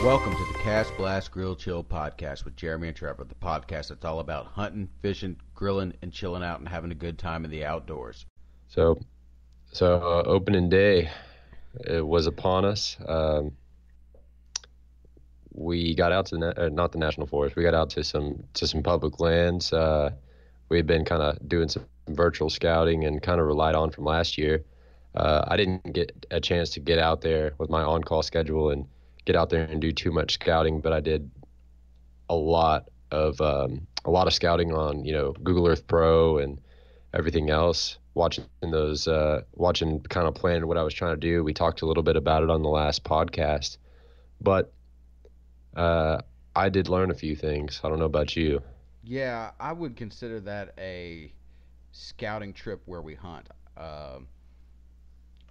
Welcome to the Cast Blast Grill Chill podcast with Jeremy and Trevor, the podcast that's all about hunting, fishing, grilling, and chilling out and having a good time in the outdoors. So, opening day, it was upon us. We got out to not the national forest. We got out to some public lands. We had been kind of doing some virtual scouting and kind of relied on from last year. I didn't get a chance to get out there with my on-call schedule and get out there and do too much scouting, but I did a lot of scouting on Google Earth Pro and everything else. Watching kind of plan what I was trying to do. We talked a little bit about it on the last podcast, but I did learn a few things. I don't know about you. Yeah, I would consider that a scouting trip where we hunt.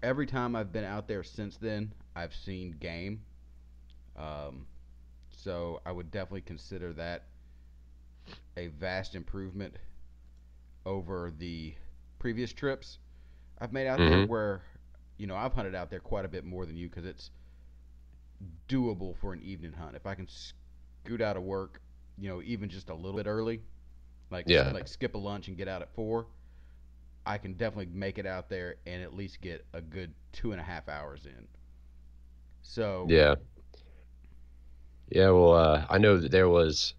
Every time I've been out there since then, I've seen game. Um, so I would definitely consider that a vast improvement over the previous trips I've made out there Mm-hmm. where, I've hunted out there quite a bit more than you because it's doable for an evening hunt. If I can scoot out of work, even just a little bit early, Yeah. like skip a lunch and get out at 4, I can definitely make it out there and at least get a good 2.5 hours in. So, Yeah. Yeah. Well, I know that there was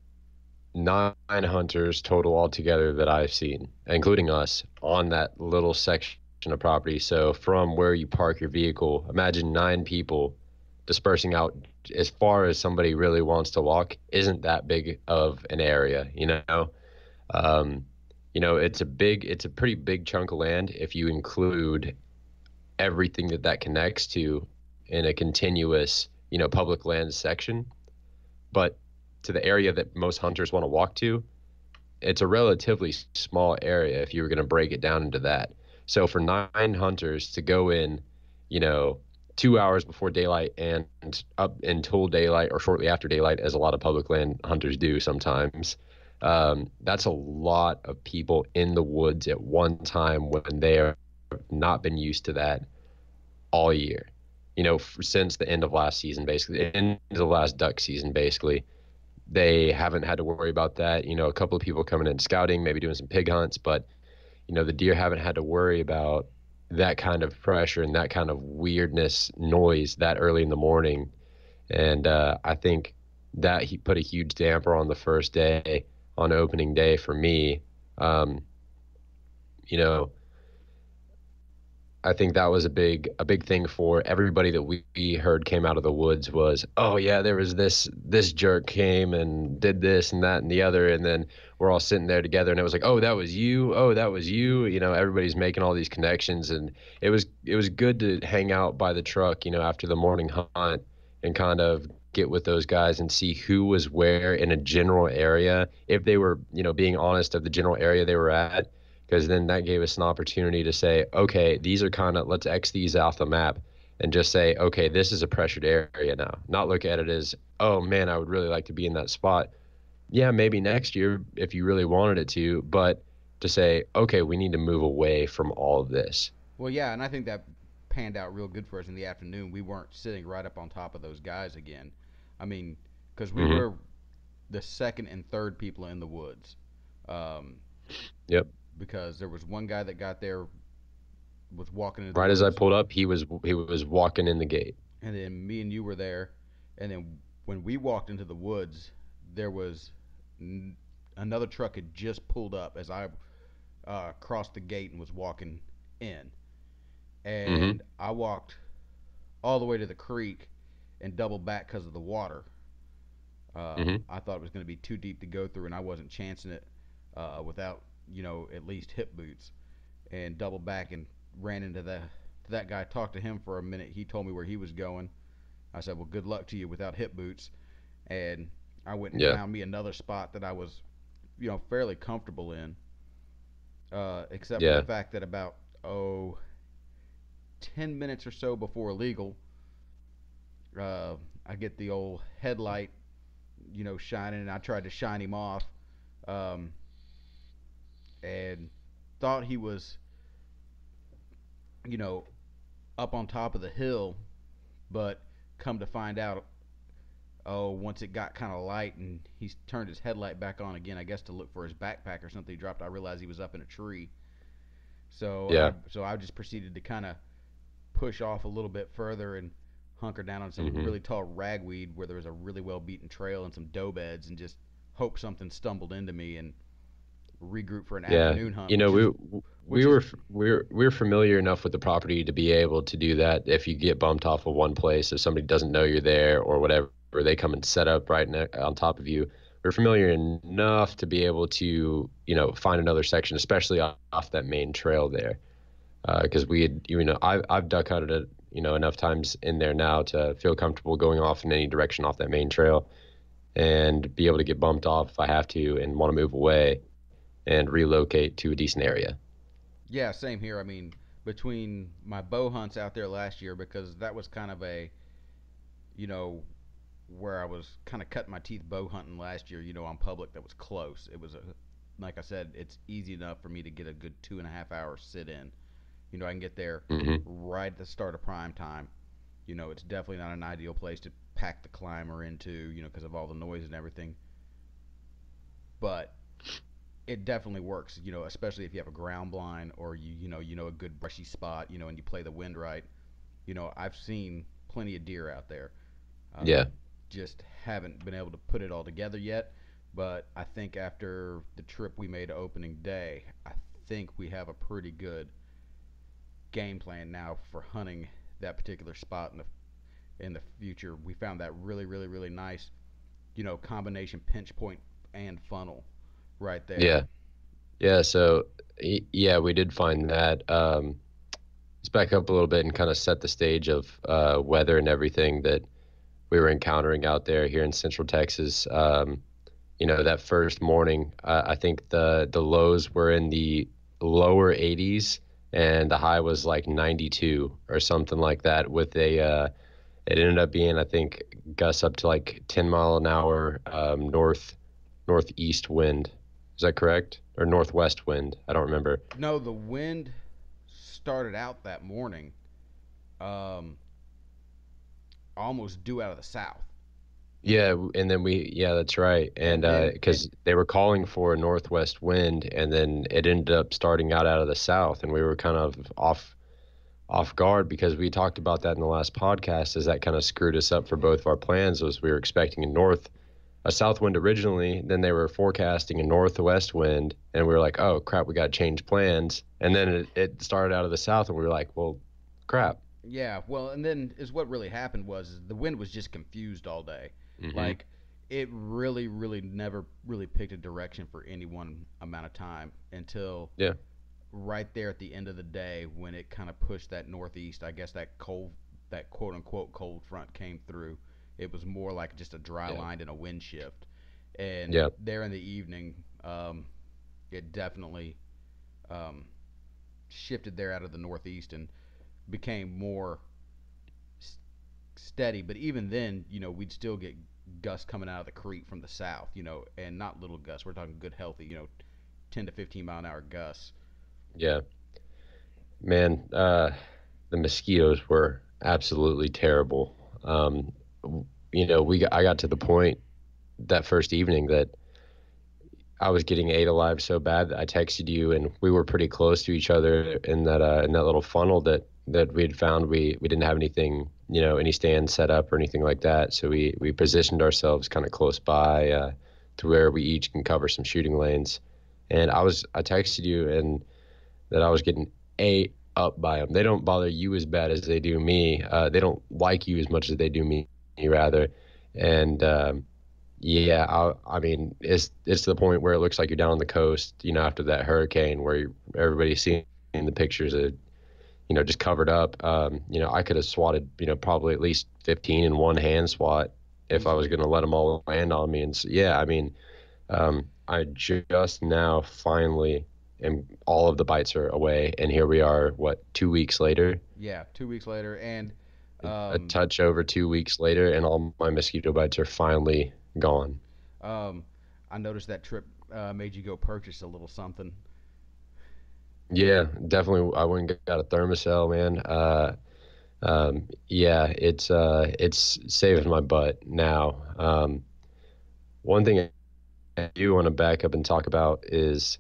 9 hunters total altogether that I've seen, including us, on that little section of property. So from where you park your vehicle, imagine 9 people dispersing out as far as somebody really wants to walk. Isn't that big of an area, you know? Um, it's a pretty big chunk of land if you include everything that connects to in a continuous, public land section. But to the area that most hunters want to walk to, it's a relatively small area if you were going to break it down into that. So for 9 hunters to go in, you know, 2 hours before daylight and up until daylight or shortly after daylight, as a lot of public land hunters do sometimes, that's a lot of people in the woods at one time when they have not been used to that all year. Since the end of last season, basically, the end of the last duck season, basically they haven't had to worry about that. A couple of people coming in scouting, maybe doing some pig hunts, but the deer haven't had to worry about that kind of pressure and that kind of weirdness noise that early in the morning. And I think that he put a huge damper on the first day, on opening day for me. Um, you know, I think that was a big thing for everybody that we heard came out of the woods was, oh yeah, there was this jerk came and did this and that and the other, and then we're all sitting there together and it was like, oh, that was you, oh, that was you. Everybody's making all these connections, and it was good to hang out by the truck, after the morning hunt and kind of get with those guys and see who was where in a general area, if they were, being honest of the general area they were at, because then that gave us an opportunity to say, okay, these are kind of, let's X these off the map and just say, okay, this is a pressured area now. Not look at it as, oh man, I would really like to be in that spot. Yeah, maybe next year if you really wanted it to, but to say, okay, we need to move away from all of this. well, yeah, and I think that panned out real good for us in the afternoon. We weren't sitting right up on top of those guys again. I mean, because we Hmm. were the second and third people in the woods. Um, Yep. because there was one guy that got there, was walking into the Right as I woods, pulled up, he was walking in the gate. and then me and you were there, and then when we walked into the woods, there was n- another truck had just pulled up as I crossed the gate and was walking in, Hmm. and I walked all the way to the creek and doubled back because of the water. Hmm. I thought it was going to be too deep to go through, and I wasn't chancing it without at least hip boots, and doubled back and ran into that guy. Talked to him for a minute. He told me where he was going. I said, "Well, good luck to you without hip boots." And I went and Yeah. found me another spot that I was, fairly comfortable in, except for the Yeah. fact that about 10 minutes or so before legal, I get the old headlight, shining, and I tried to shine him off, um, and thought he was, you know, up on top of the hill, but come to find out, oh, once it got kind of light and he turned his headlight back on again, I guess to look for his backpack or something he dropped, I realized he was up in a tree. Yeah. So I just proceeded to kind of push off a little bit further and hunker down on some Hmm. really tall ragweed where there was a really well beaten trail and some doe beds, and just hope something stumbled into me and regroup for an Yeah. afternoon hunt, You know, which we is were we were familiar enough with the property to be able to do that. If you get bumped off of one place, if somebody doesn't know you're there or whatever, they come and set up right on top of you. We're familiar enough to be able to, find another section, especially off that main trail there. Because we had, I've duck hunted it, enough times in there now to feel comfortable going off in any direction off that main trail and be able to get bumped off if I have to and want to move away and relocate to a decent area. yeah, same here. I mean, between my bow hunts out there last year, because that was kind of a, you know, where I was kind of cutting my teeth bow hunting last year, on public that was close. It was like I said, it's easy enough for me to get a good 2.5 hours sit in. I can get there Hmm. right at the start of prime time. It's definitely not an ideal place to pack the climber into, because of all the noise and everything. But it definitely works, especially if you have a ground blind or a good brushy spot, and you play the wind right. I've seen plenty of deer out there. Yeah. Just haven't been able to put it all together yet. But I think after the trip we made opening day, I think we have a pretty good game plan now for hunting that particular spot in the future. We found that really, really, really nice, combination pinch point and funnel right there. Yeah. Yeah. So, yeah, we did find that. Let's back up a little bit and kind of set the stage of weather and everything that we were encountering out there here in Central Texas. That first morning, I think the lows were in the lower 80s and the high was like 92 or something like that with it ended up being, I think, gusts up to like 10 mile an hour northeast wind. Is that correct? Or northwest wind? I don't remember. No, the wind started out that morning um, almost due out of the south, Yeah, and then yeah, that's right. And and then it because they were calling for a northwest wind, and then it ended up starting out of the south, and we were kind of off guard because we talked about that in the last podcast. As that kind of screwed us up for both of our plans, was we were expecting a south wind originally, then they were forecasting a northwest wind, and we were like, oh crap, we got to change plans. And then it started out of the south, and we were like, well, crap. yeah, well, and then is what really happened was the wind was just confused all day, Hmm. like it really, really never really picked a direction for any one amount of time until Yeah, right there at the end of the day when it kind of pushed that northeast. I guess that quote unquote cold front came through. It was more like just a dry yeah, line and a wind shift. And yeah, there in the evening, it definitely um, shifted there out of the northeast and became more steady. But even then, we'd still get gusts coming out of the creek from the south, and not little gusts. We're talking good, healthy, 10 to 15 mile an hour gusts. yeah. Man, the mosquitoes were absolutely terrible. I got to the point that first evening that I was getting ate alive so bad that I texted you, and we were pretty close to each other in that little funnel that we had found. We didn't have anything, any stand set up or anything like that. So we positioned ourselves kind of close by to where we each can cover some shooting lanes. And I texted you and that I was getting ate up by them. They don't bother you as bad as they do me. They don't like you as much as they do me, rather. And yeah, I mean, it's to the point where it looks like you're down on the coast, after that hurricane where everybody's seeing the pictures of, just covered up. I could have swatted, probably at least 15 in one hand swat if I was Easily. going to let them all land on me. And so, yeah, I mean, I just now finally, and all of the bites are away, and here we are, what, 2 weeks later? Yeah, 2 weeks later, and A um, touch over 2 weeks later, and all my mosquito bites are finally gone. um, I noticed that trip made you go purchase a little something. Yeah, definitely. I went and got a thermocell, man. Yeah, it's saving my butt now. One thing I do want to back up and talk about is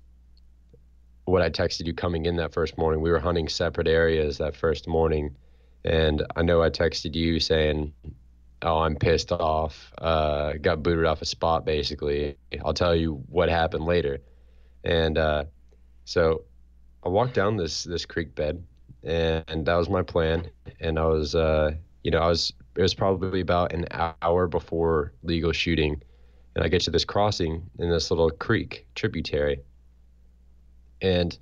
what I texted you coming in that first morning. We were hunting separate areas that first morning, and I know I texted you saying, "Oh, I'm pissed off. Got booted off a spot, basically. I'll tell you what happened later." And so I walked down this creek bed, and that was my plan. And I was, it was probably about an hour before legal shooting, and I get to this crossing in this little creek tributary, and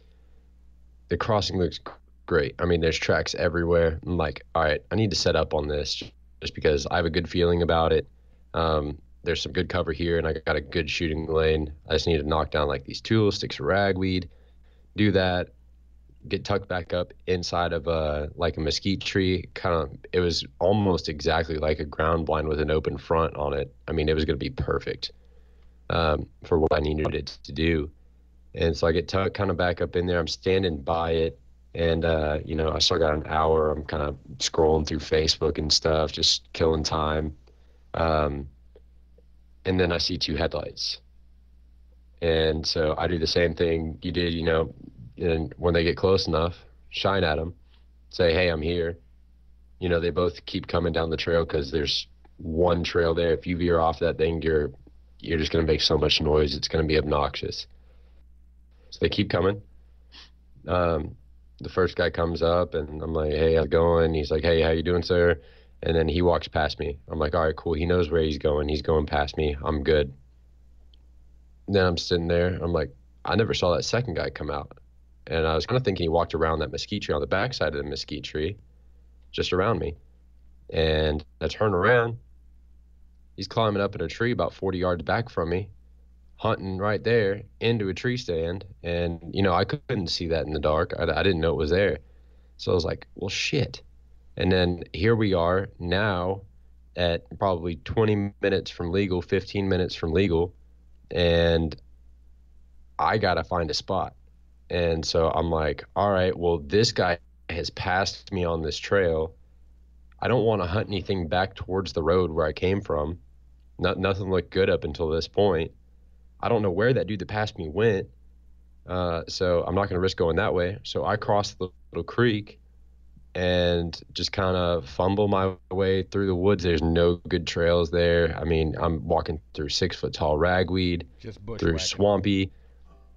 the crossing looks great. I mean, there's tracks everywhere. I'm like, all right, I need to set up on this just because I have a good feeling about it. There's some good cover here, and I got a good shooting lane. I just need to knock down like these tools, sticks of ragweed, do that, get tucked back up inside of like a mesquite tree. Kind of, it was almost exactly like a ground blind with an open front on it. I mean, it was going to be perfect for what I needed it to do. And so I get tucked kind of back up in there. I'm standing by it. And, I still got an hour. I'm kind of scrolling through Facebook and stuff, just killing time. Um, and then I see two headlights. And so I do the same thing you did, and when they get close enough, shine at them, say, hey, I'm here. They both keep coming down the trail because there's one trail there. If you veer off that thing, you're just going to make so much noise. It's going to be obnoxious. So they keep coming. The first guy comes up, and I'm like, hey, how's it going? He's like, hey, how you doing, sir? And then he walks past me. I'm like, all right, cool. He knows where he's going. He's going past me. I'm good. Then I'm sitting there. I'm like, I never saw that second guy come out. And I was kind of thinking he walked around that mesquite tree on the backside of the mesquite tree, just around me. And I turn around. He's climbing up in a tree about 40 yards back from me, hunting right there into a tree stand. And, I couldn't see that in the dark. I didn't know it was there. So I was like, well, shit. And then here we are now at probably 20 minutes from legal, 15 minutes from legal. And I got to find a spot. And so I'm like, all right, well, this guy has passed me on this trail. I don't want to hunt anything back towards the road where I came from. Nothing looked good up until this point. I don't know where that dude that passed me went. So I'm not going to risk going that way. So I crossed the little creek and just kind of fumble my way through the woods. There's no good trails there. I mean, I'm walking through 6 foot tall ragweed, Just through swampy.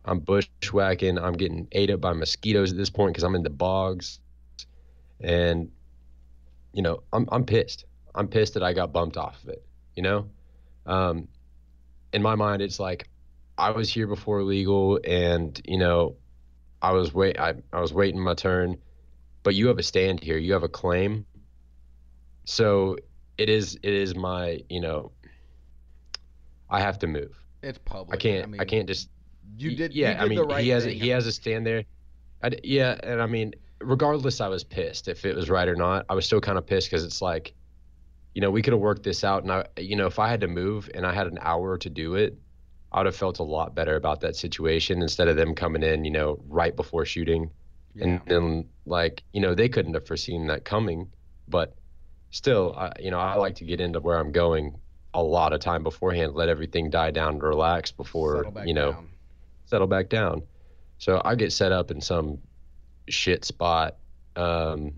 I'm bushwhacking. I'm getting ate up by mosquitoes at this point because I'm in the bogs. And, I'm pissed. I'm pissed that I got bumped off of it. Um, in my mind, it's like I was here before legal, and I was waiting my turn, but you have a stand here. You have a claim, so it is my I have to move. It's I public. I can't I mean, can't just you did you yeah. I did the mean, right thing. he has a stand there. Yeah, and I mean, regardless, I was pissed if it was right or not. I was still kind of pissed because it's like, we could have worked this out. And if I had to move and I had an hour to do it, I would have felt a lot better about that situation instead of them coming in, right before shooting. Yeah. And then they couldn't have foreseen that coming, but still, I like to get into where I'm going a lot of time beforehand, let everything die down and relax before, Settle back down. settle back down. So I get set up in some shit spot. Um,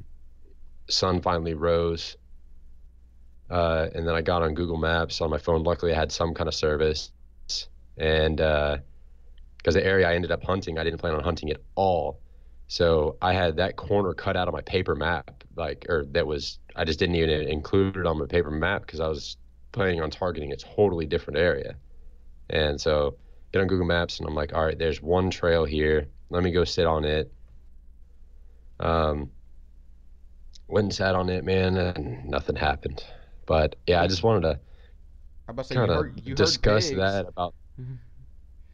Sun finally rose. And then I got on Google Maps on my phone. Luckily, I had some kind of service. And because the area I ended up hunting, I didn't plan on hunting at all. So I had that corner cut out of my paper map, I just didn't even include it on my paper map because I was planning on targeting a totally different area. And so get on Google Maps, and I'm like, all right, there's one trail here. Let me go sit on it. Um, Went and sat on it, man, and nothing happened. But yeah, I just wanted to I about to say kind of you heard discuss pigs. that about,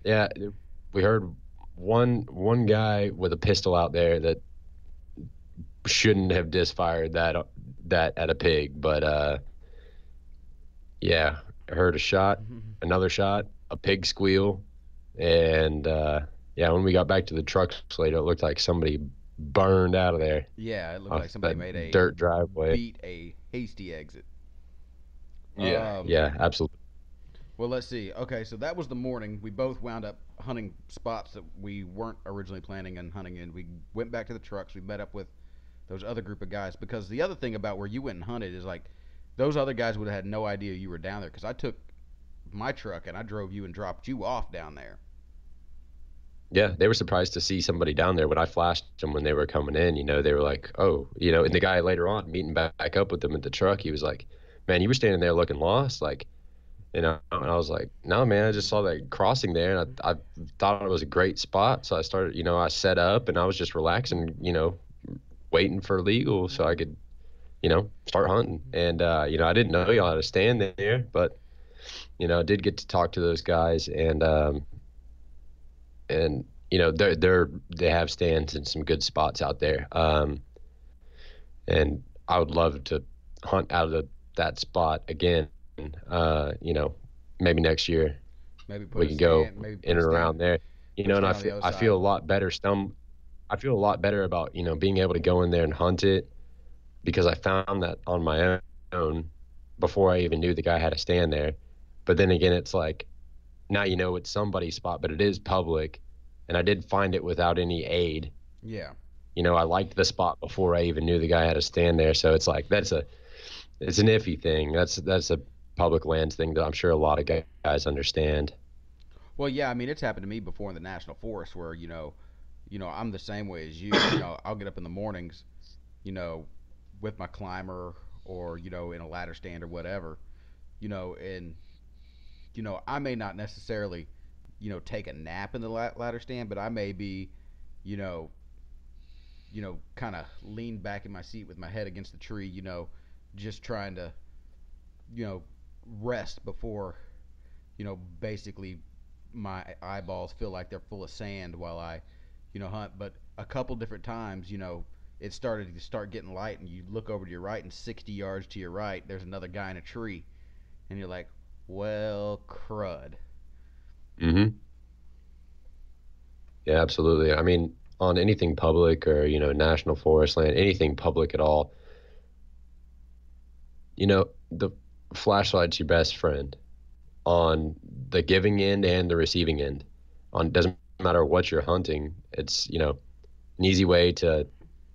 yeah, we heard one guy with a pistol out there that shouldn't have disfired that at a pig, but yeah, I heard a shot, another shot, a pig squeal, and yeah, when we got back to the truck later, it looked like somebody burned out of there Yeah, it looked like off somebody that made a dirt driveway. beat a hasty exit. Yeah, Um, yeah, absolutely. well, let's see. Okay, so that was the morning. We both wound up hunting spots that we weren't originally planning on hunting in. We went back to the trucks. We met up with those other group of guys because the other thing about where you went and hunted is like those other guys would have had no idea you were down there because I took my truck and I drove you and dropped you off down there. Yeah, they were surprised to see somebody down there when I flashed them when they were coming in. They were like, "Oh," and the guy later on meeting back up with them at the truck, he was like, "Man, you were standing there looking lost," like, and I was like, "No, man, I just saw that crossing there, and I thought it was a great spot, so I started, I set up and I was just relaxing, waiting for legal so I could, start hunting, and I didn't know y'all had to stand there, but I did get to talk to those guys, and they have stands in some good spots out there. And I would love to hunt out of that spot again. You know, maybe next year Maybe put we a can go stand. Maybe put in a and stand. around there. Put a And stand on the other I feel side. a lot better. I feel a lot better about being able to go in there and hunt it because I found that on my own before I even knew the guy had a stand there. But then again, it's like now it's somebody's spot, but it is public, and I did find it without any aid. Yeah. I liked the spot before I even knew the guy had a stand there, so it's like it's an iffy thing. That's a public lands thing that I'm sure a lot of guys understand. Well, yeah. I mean, it's happened to me before in the national forest where I'm the same way as you. I'll get up in the mornings, you know, with my climber or in a ladder stand or whatever, and I may not necessarily, take a nap in the ladder stand, but I may be, you know, kind of lean back in my seat with my head against the tree, just trying to, you know, rest before, basically my eyeballs feel like they're full of sand while I, hunt. But a couple different times, it started to start getting light, and you look over to your right, and 60 yards to your right, there's another guy in a tree, and you're like, well, crud. Hmm. Yeah, absolutely. I mean, on anything public or national forest land, anything public at all, the flashlight's your best friend on the giving end and the receiving end. On doesn't matter what you're hunting, it's an easy way to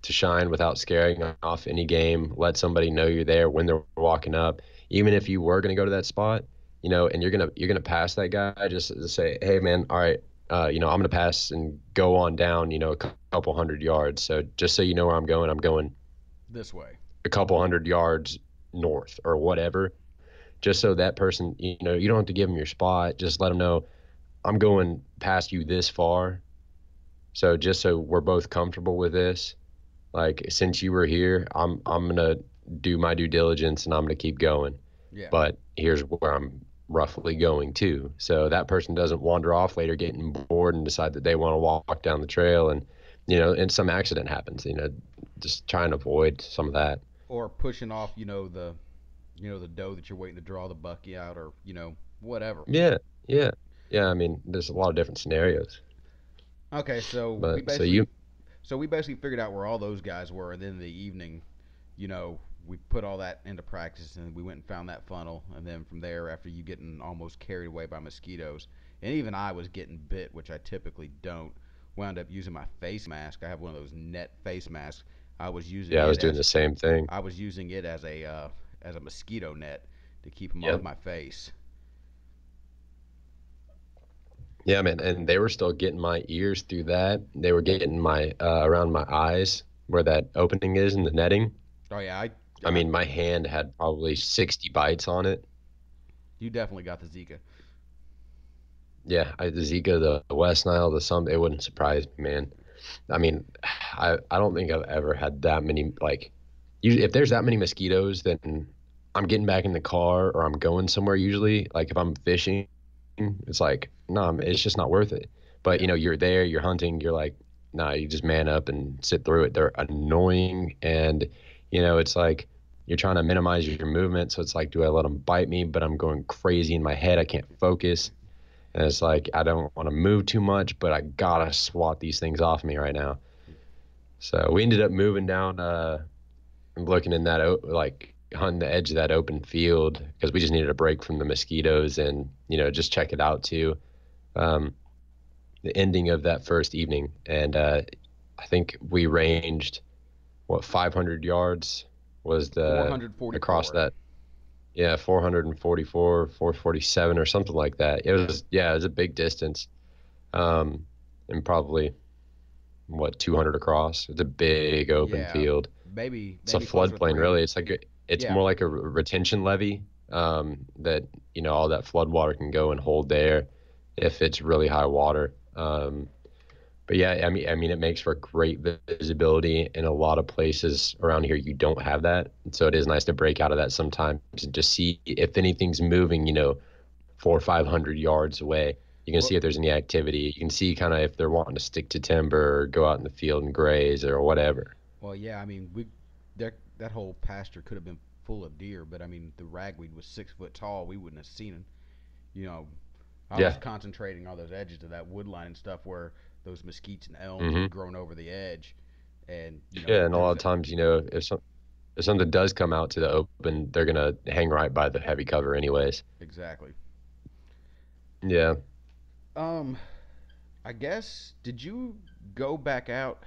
shine without scaring off any game. Let somebody know you're there when they're walking up. Even if you were going to go to that spot, and you're gonna pass that guy, just to say, hey man, all right, I'm gonna pass and go on down, a couple hundred yards. So just so you know where I'm going This way. a couple hundred yards north or whatever. Just so that person, you don't have to give them your spot. Just let them know I'm going past you this far. So just so we're both comfortable with this, like since you were here, I'm gonna do my due diligence and I'm gonna keep going. Yeah. But here's where I'm roughly going to. So that person doesn't wander off later, getting bored and decide that they want to walk down the trail and some accident happens. Just try and avoid some of that. Or pushing off, the doe that you're waiting to draw the bucky out, or whatever. Yeah, yeah, yeah. I mean, there's a lot of different scenarios. Okay, But so you, we basically figured out where all those guys were, and then in the evening, we put all that into practice, and we went and found that funnel, and then from there, after you getting almost carried away by mosquitoes, and even I was getting bit, which I typically don't, wound up using my face mask. I have one of those net face masks. I was using yeah, I was it doing as the same thing. I was using it as a mosquito net to keep them off Yep. my face. Yeah, man, and they were still getting my ears through that. They were getting my around my eyes where that opening is in the netting. Oh yeah, I mean, my hand had probably 60 bites on it. you definitely got the Zika. Yeah, the Zika, the West Nile, the some, it wouldn't surprise me, man. I mean, I don't think I've ever had that many like, if there's that many mosquitoes, then I'm getting back in the car or I'm going somewhere usually. Like if I'm fishing, it's like, no, it's just not worth it. But Yeah. you're there, you're hunting, you're like, nah, you just man up and sit through it. They're annoying, and it's like you're trying to minimize your movement. So it's like, do I let them bite me? But I'm going crazy in my head. I can't focus. And it's like I don't want to move too much, but I gotta swat these things off me right now. So we ended up moving down, and looking in that, like hunting the edge of that open field because we just needed a break from the mosquitoes and, just check it out too. Um, the ending of that first evening. And I think we ranged, what, 500 yards was across 444. that. Yeah, 444, 447 or something like that. Yeah. It was a big distance. And probably what, 200 across. It's a big open Yeah. field. It's a Maybe closer to floodplain, three. really. It's Yeah. more like a retention levee, that, all that flood water can go and hold there if it's really high water. But yeah, it makes for great visibility in a lot of places around here. You don't have that. So it is nice to break out of that sometimes and just see if anything's moving, 400 or 500 yards away. You can Well, see if there's any activity. You can see kind of if they're wanting to stick to timber or go out in the field and graze or whatever. well, yeah. I mean, we that whole pasture could have been full of deer, but I mean, the ragweed was 6 foot tall. We wouldn't have seen it. You know, I was Yeah. concentrating on those edges of that wood line and stuff where those mesquites and elms Hmm. had grown over the edge, and Yeah, and a there lot was of times, if something does come out to the open, they're gonna hang right by the heavy cover anyways. exactly. Yeah. Um, I guess did you go back out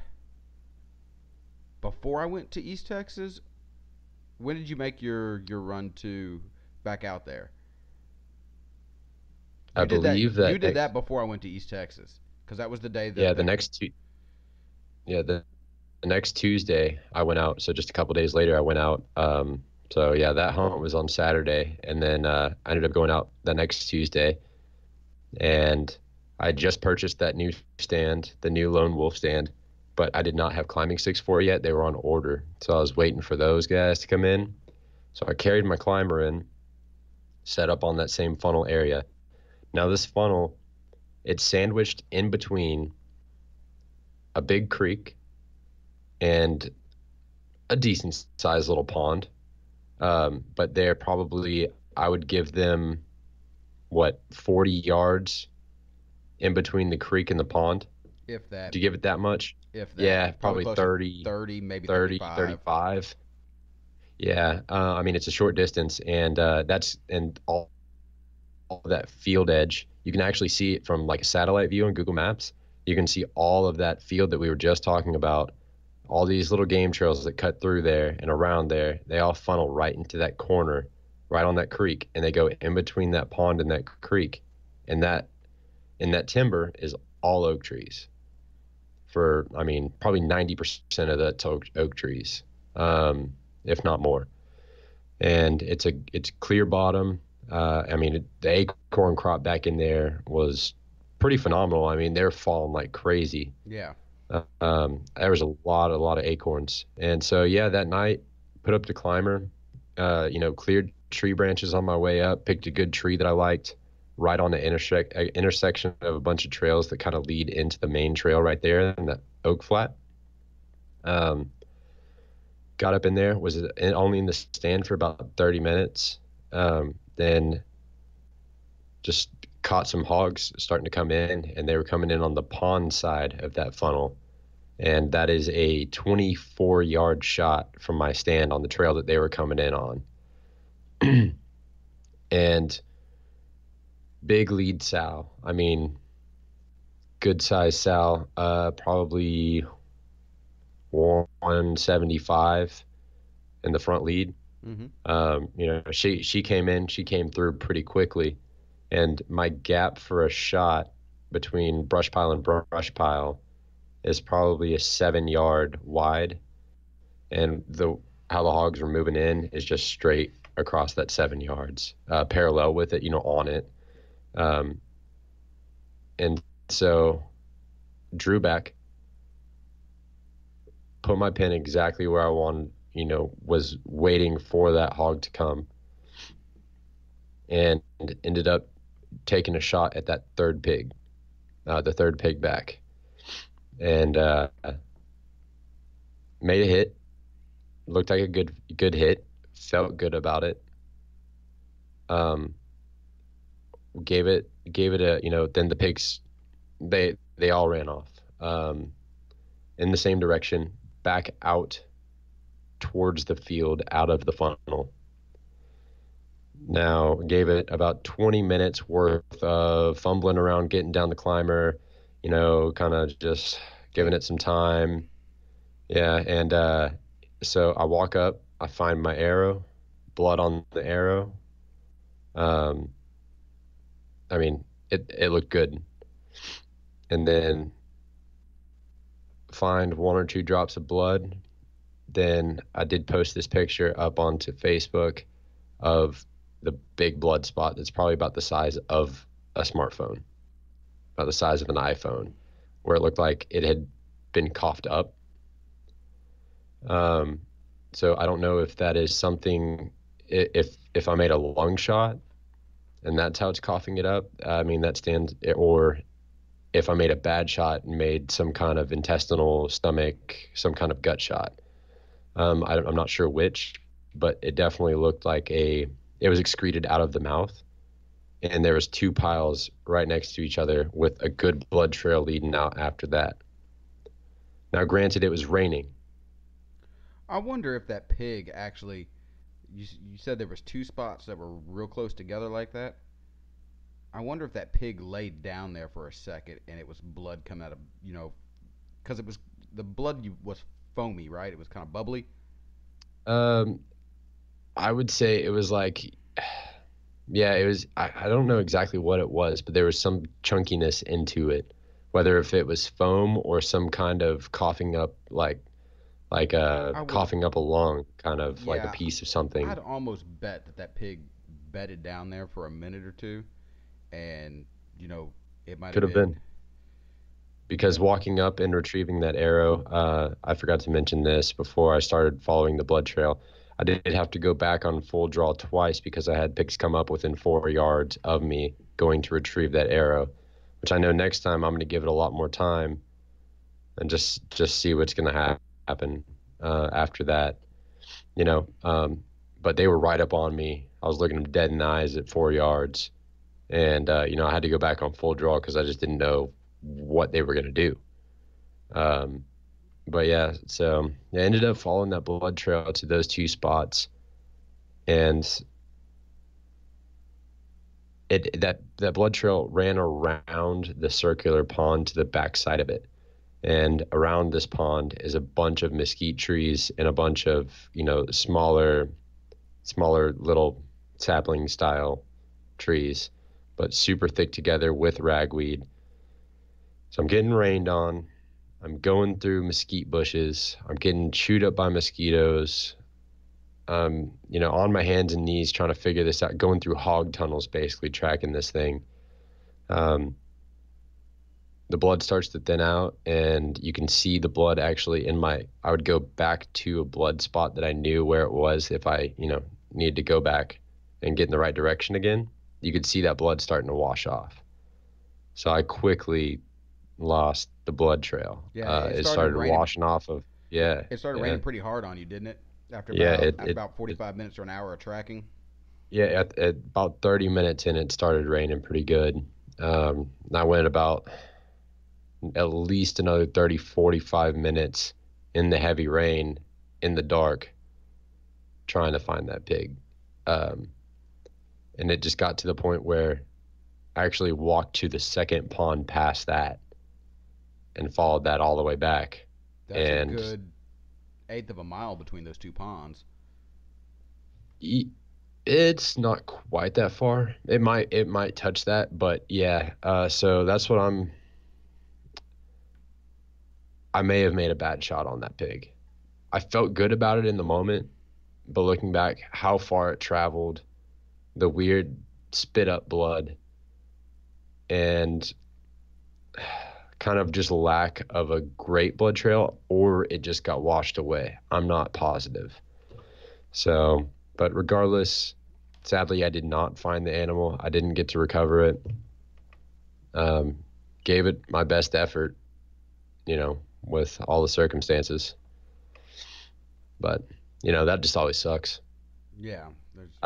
before I went to East Texas? When did you make your run to back out there? I You did that. believe You that did next that before I went to East Texas because that was the day yeah, that the yeah, the next Tuesday I went out. So just a couple days later I went out. So yeah, that hunt was on Saturday, and then I ended up going out the next Tuesday, and I just purchased that new stand, the new lone wolf stand, but I did not have climbing sticks for it yet. They were on order, so I was waiting for those guys to come in. So I carried my climber in, set up on that same funnel area. Now this funnel, it's sandwiched in between a big creek and a decent sized little pond. But they're probably, I would give them, what, 40 yards in between the creek and the pond. if that Do you give it that much? if that Yeah, probably probably closer to 30, 30, maybe 30, 35. 35. Yeah. It's a short distance, and and all that field edge. You can actually see it from like a satellite view on Google Maps. You can see all of that field that we were just talking about, all these little game trails that cut through there and around there. They all funnel right into that corner, right on that creek, and they go in between that pond and that creek. And that timber is all oak trees. Probably 90% of that's oak trees, if not more. And it's clear bottom. The acorn crop back in there was pretty phenomenal. I mean, they're falling like crazy. Yeah. There was a lot of acorns, and so yeah, that night, put up the climber, cleared tree branches on my way up, picked a good tree that I liked, right on the intersection of a bunch of trails that kind of lead into the main trail right there in the oak flat. Um, got up in there, only in the stand for about 30 minutes. Then just caught some hogs starting to come in, and they were coming in on the pond side of that funnel. And that is a 24-yard shot from my stand on the trail that they were coming in on. And big lead sow. Good size sow, probably 175 in the front lead. Mhm. She came through pretty quickly, and my gap for a shot between brush pile and brush pile is probably a 7 yard wide, and the how the hogs were moving in is just straight across that 7 yards, parallel with it, on it. Um, and so drew back, put my pin exactly where I wanted, was waiting for that hog to come, and ended up taking a shot at that the third pig back, and made a hit. Looked like a good hit. Felt good about it. Um, gave it a, then the pigs, they all ran off, in the same direction. back out towards the field out of the funnel. Now, gave it about 20 minutes worth of fumbling around, getting down the climber, kind of just giving Take it some time. Yeah, and so I walk up, I find my arrow, blood on the arrow. Um, I mean, it looked good. And then find one or two drops of blood. Then I did post this picture up onto Facebook of the big blood spot that's probably about the size of a smartphone, about the size of an iPhone, where it looked like it had been coughed up. So I don't know if that is something, if I made a lung shot and that's how it's coughing it up. I mean, that stands, or if I made a bad shot and made some kind of intestinal, stomach, some kind of gut shot. I'm not sure which, but it definitely looked like it was excreted out of the mouth. And there was two piles right next to each other with a good blood trail leading out after that. Now, granted, it was raining. I wonder if that pig actually. You said there was two spots that were real close together like that. I wonder if that pig laid down there for a second and it was blood coming out of because it was the blood was foamy, right? It was kind of bubbly. Um, I would say it was like, yeah, it was, I don't know exactly what it was, but there was some chunkiness into it, whether if it was foam or some kind of coughing up, I would, coughing up a lung, kind of like a yeah, piece of something. I'd almost bet that that pig bedded down there for a minute or two, and you know it might Could have have been, been. Because walking up and retrieving that arrow, I forgot to mention this before I started following the blood trail. I did have to go back on full draw twice because I had pigs come up within 4 yards of me going to retrieve that arrow, which I know next time I'm going to give it a lot more time and just see what's going to happen after that, you know. But they were right up on me. I was looking them dead in the eyes at 4 yards, and I had to go back on full draw because I just didn't know what they were going to do. Um, but yeah, so I ended up following that blood trail to those two spots, and that blood trail ran around the circular pond to the back side of it. And around this pond is a bunch of mesquite trees and a bunch of, smaller little sapling style trees, but super thick together with ragweed. So I'm getting rained on. I'm going through mesquite bushes. I'm getting chewed up by mosquitoes. On my hands and knees trying to figure this out, going through hog tunnels, basically tracking this thing. Um, the blood starts to thin out, and you can see the blood actually I would go back to a blood spot that I knew where it was if I, needed to go back and get in the right direction again. You could see that blood starting to wash off. So I quickly lost the blood trail. yeah, it It started started raining. washing off of, yeah, It started yeah, raining pretty hard on you, didn't it? yeah. After about 45 minutes or an hour of tracking. Yeah, at about 30 minutes in, it started raining pretty good. And I went about at least another 30, 45 minutes in the heavy rain in the dark trying to find that pig. Um, and it just got to the point where I actually walked to the second pond past that and followed that all the way back. That's a And good eighth of a mile between those two ponds. it's not quite that far. It might touch that, but yeah. So that's what I may have made a bad shot on that pig. I felt good about it in the moment, but looking back, how far it traveled, the weird spit up blood, and kind of just lack of a great blood trail, or it just got washed away. I'm not positive. So, but regardless, sadly, I did not find the animal. I didn't get to recover it. Um, Gave it my best effort, with all the circumstances. But, that just always sucks. Yeah, there's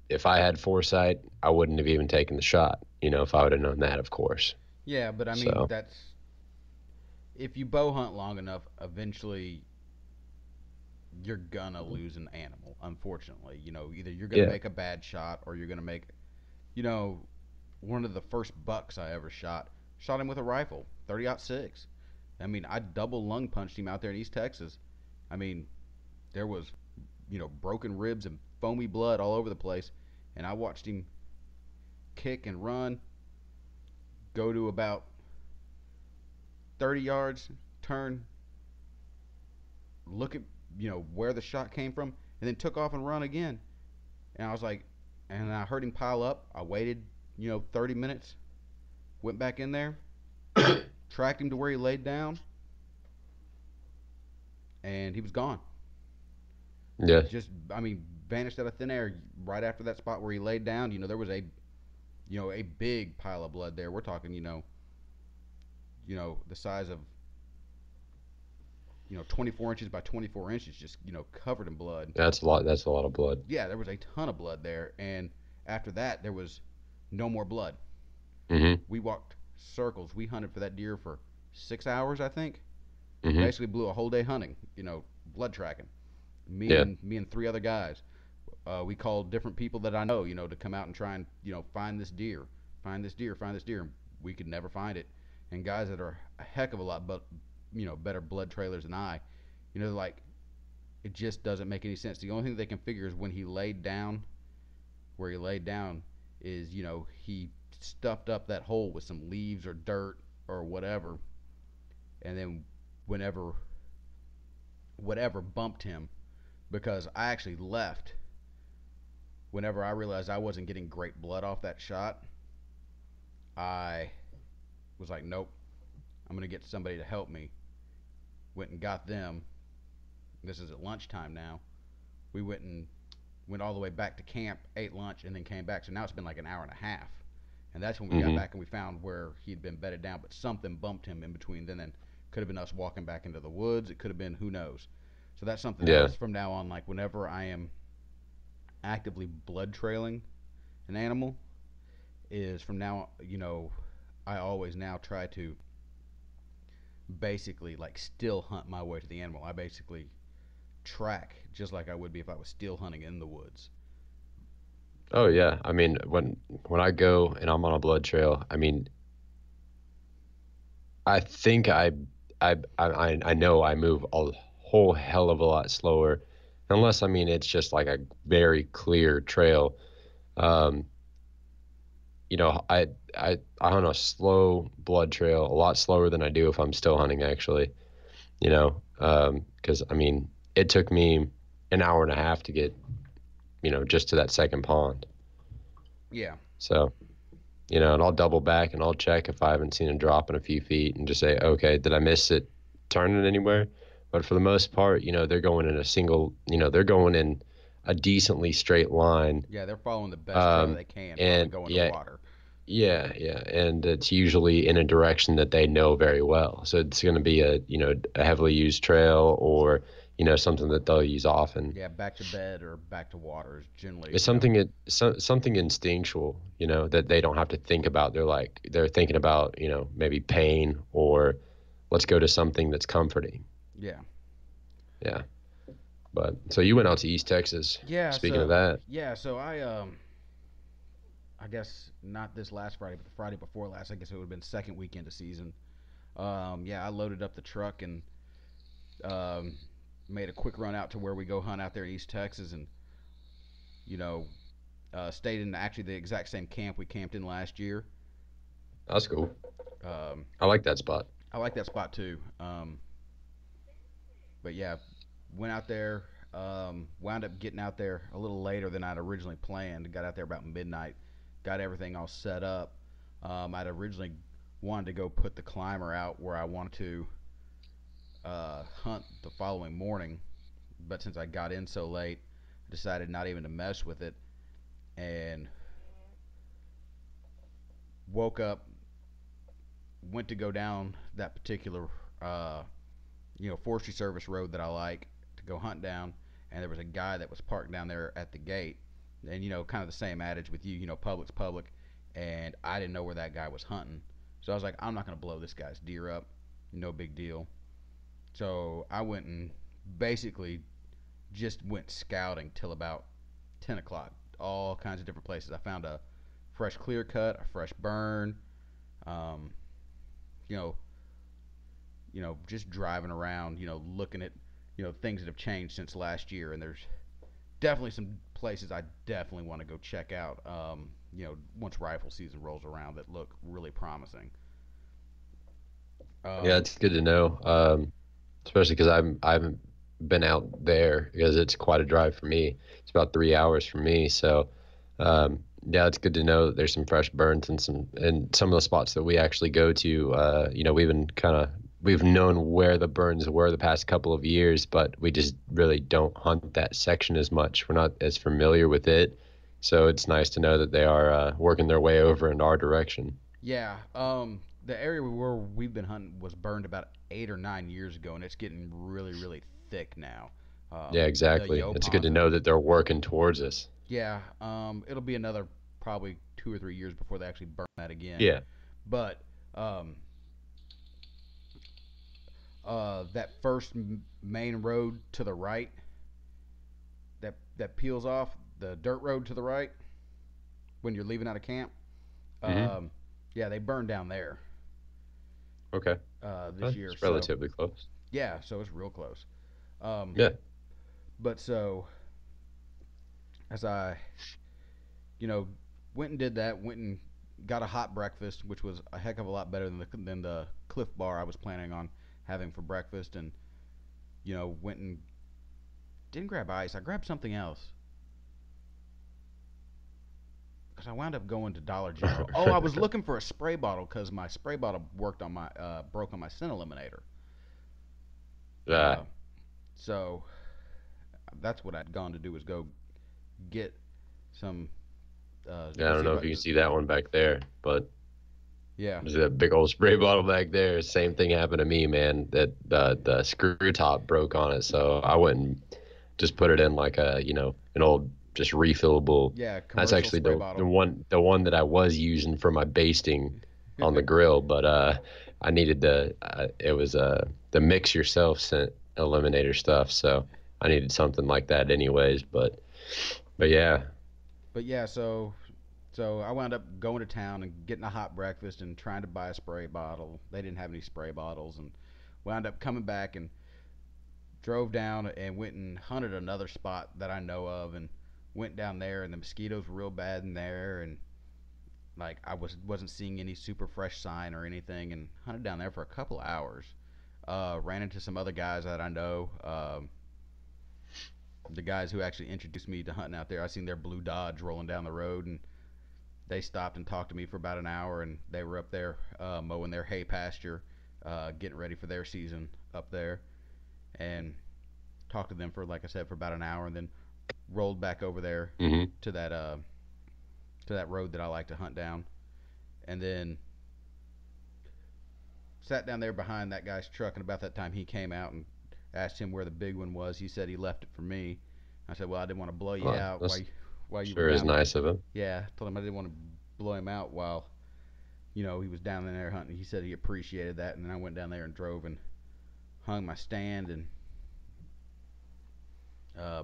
If I had foresight, I wouldn't have even taken the shot, if I would have known that, of course. yeah, but I mean So, if you bow hunt long enough, eventually you're gonna lose an animal. Unfortunately, either you're gonna Yeah. make a bad shot or you're gonna make, you know, one of the first bucks I ever shot him with a rifle, 30-06. I mean, I double lung punched him out there in East Texas. I mean, there was, broken ribs and foamy blood all over the place, and I watched him kick and run, go to about 30 yards, turn, look at where the shot came from, and then took off and run again. And I was like, and I heard him pile up. I waited 30 minutes, went back in there, tracked him to where he laid down, and he was gone. Yeah. Just, I mean, vanished out of thin air right after that spot where he laid down. There was a big pile of blood there. We're talking, the size of 24 inches by 24 inches, just covered in blood. That's a lot. That's a lot of blood. Yeah, there was a ton of blood there, and after that, there was no more blood. Mhm. We walked circles. We hunted for that deer for 6 hours, I think. Mhm. Basically, blew a whole day hunting. Blood tracking. Me Yeah. and me and three other guys. We called different people that I know, to come out and try and find this deer, find this deer, find this deer. And we could never find it. And guys that are a heck of a lot, but better blood trailers than I, like it just doesn't make any sense. The only thing they can figure is when he laid down, where he laid down, is he stuffed up that hole with some leaves or dirt or whatever, and then whenever whatever bumped him, because I actually left whenever I realized I wasn't getting great blood off that shot. I was like, nope, I'm gonna get somebody to help me. Went and got them. This is at lunchtime now. We went all the way back to camp, ate lunch, and then came back. So now it's been like an hour and a half. And that's when we got Mhm. back and we found where he'd been bedded down, but something bumped him in between then and could have been us walking back into the woods. It could have been who knows. So that's something Yeah. else from now on. Like whenever I am actively blood trailing an animal, is from now, I always now try to basically like still hunt my way to the animal. I basically track just like I would be if I was still hunting in the woods. Oh yeah. I mean, when I go and I'm on a blood trail, I mean, I think I know I move a whole hell of a lot slower, unless I mean it's just like a very clear trail. Um, I hunt a slow blood trail, a lot slower than I do if I'm still hunting actually. Because I mean it took me an hour and a half to get just to that second pond. Yeah, So and I'll double back and I'll check if I haven't seen a drop in a few feet and just say, okay, did I miss it turning anywhere? But for the most part, they're going in a single, they're going in a decently straight line. yeah, they're following the best trail Um, they can, probably and going to yeah, water. yeah, and it's usually in a direction that they know very well. So it's going to be a heavily used trail or, something that they'll use often. Yeah, back to bed or back to water is generally, It's something instinctual, that they don't have to think about. They're thinking about, maybe pain or let's go to something that's comforting. yeah, Yeah. But so you went out to East Texas. yeah. Speaking of So that, yeah, so I guess not this last Friday, but the Friday before last. I guess it would have been second weekend of season. Yeah, I loaded up the truck and um, made a quick run out to where we go hunt out there in East Texas, and you know, stayed in actually the exact same camp we camped in last year. that's cool. Um, I like that spot. I like that spot too. But yeah, went out there. Wound up getting out there a little later than I'd originally planned. Got out there about midnight. Got everything all set up. I'd originally wanted to go put the climber out where I wanted to hunt the following morning, but since I got in so late, I decided not even to mess with it and woke up, went to go down that particular uh, forestry service road that I like to go hunt down, and there was a guy that was parked down there at the gate, and kind of the same adage with you, public's public, and I didn't know where that guy was hunting, so I was like, I'm not gonna blow this guy's deer up. no big deal. So I went and basically just went scouting till about 10 o'clock, all kinds of different places. I found a fresh clear cut, a fresh burn, um, you know, just driving around, looking at, things that have changed since last year. And there's definitely some places I definitely want to go check out, once rifle season rolls around that look really promising. Yeah, Um, it's good to know. Especially because I haven't been out there because it's quite a drive for me. It's about 3 hours for me. So, yeah, it's good to know that there's some fresh burns and some of the spots that we actually go to. We've known where the burns were the past couple of years, but we just really don't hunt that section as much. We're not as familiar with it, so it's nice to know that they are working their way over in our direction. yeah, the area where we've been hunting was burned about 8 or 9 years ago, and it's getting really, really thick now. Yeah, The exactly. It's good Yopons to are, know that they're working towards us. yeah, it'll be another probably 2 or 3 years before they actually burn that again. Yeah. But um, that first main road to the right, that peels off the dirt road to the right when you're leaving out of camp. Hmm. Um, yeah, they burned down there Okay. this year. It's So relatively close. yeah, so it's real close. Um, Yeah. but so as I, you know, went and did that, went and got a hot breakfast, which was a heck of a lot better than the Cliff Bar I was planning on having for breakfast, and went and didn't grab ice. I grabbed something else because I wound up going to Dollar General. Oh, I was looking for a spray bottle because my spray bottle broke on my scent eliminator. Uh, Uh, so that's what I'd gone to do was go get some. yeah, I Go don't see know if if you can see that one back there, but yeah, there's that big old spray bottle back there. Same thing happened to me, man. That the screw top broke on it, so I went and just put it in like an old just refillable. yeah, That's commercial actually spray the bottle. one that I was using for my basting on the grill, but I needed it was the mix yourself scent eliminator stuff, so I needed something like that anyways. But yeah. But yeah, so I wound up going to town and getting a hot breakfast and trying to buy a spray bottle. They didn't have any spray bottles, and wound up coming back and drove down and went and hunted another spot that I know of, and went down there, and the mosquitoes were real bad in there, and like I wasn't seeing any super fresh sign or anything, and hunted down there for a couple of hours. Ran into some other guys that I know. The guys who actually introduced me to hunting out there, I seen their blue Dodge rolling down the road, and they stopped and talked to me for about an hour, and they were up there mowing their hay pasture, getting ready for their season up there, and talked to them for, like I said, for about an hour, and then rolled back over there Hmm. to that road that I like to hunt down, and then sat down there behind that guy's truck. And about that time, he came out and asked him where the big one was. He said he left it for me. I said, well, I didn't want to blow you Well, out that's while you were sure is down. nice of him. Yeah, told him I didn't want to blow him out while he was down there hunting. He said he appreciated that, and then I went down there and drove and hung my stand and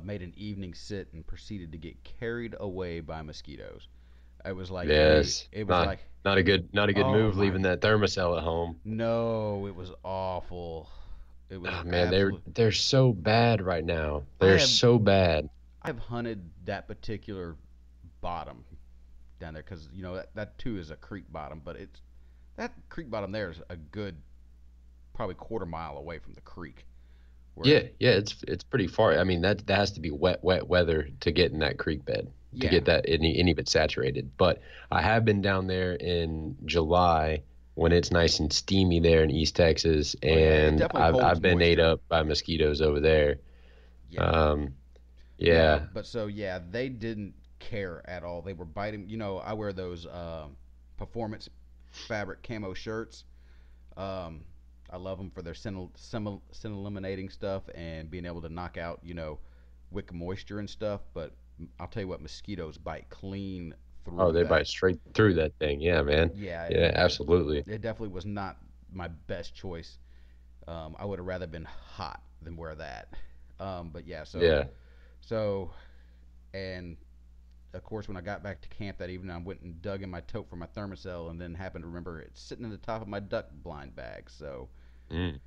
made an evening sit and proceeded to get carried away by mosquitoes. It was like Yes. it was Not like, not a good oh move my, leaving that thermocell at home. no, it was awful. It was Oh, man, absolute. they're so bad right now. I They're have so bad. I have hunted that particular bottom down there because that too is a creek bottom, but it's that creek bottom there is a good probably quarter mile away from the creek. Where Yeah, yeah, it's pretty far. I mean, that has to be wet weather to get in that creek bed, to yeah, get that any of it saturated. But I have been down there in July when it's nice and steamy there in East Texas, oh yeah, it and definitely I've holds been ate moisture. up by mosquitoes over there. Yeah, Um, yeah, yeah. but so yeah, they didn't care at all. They were biting. I wear those performance fabric camo shirts. Um, I love them for their scent eliminating stuff and being able to knock out, wick moisture and stuff. But I'll tell you what, mosquitoes bite clean Oh, through they that. bite straight through that thing. Yeah, man. Yeah, Yeah, absolutely. it definitely was not my best choice. I would have rather been hot than wear that. But yeah, Yeah. so and of course when I got back to camp that evening, I went and dug in my tote for my thermocell, and then happened to remember it sitting in the top of my duck blind bag. Mm,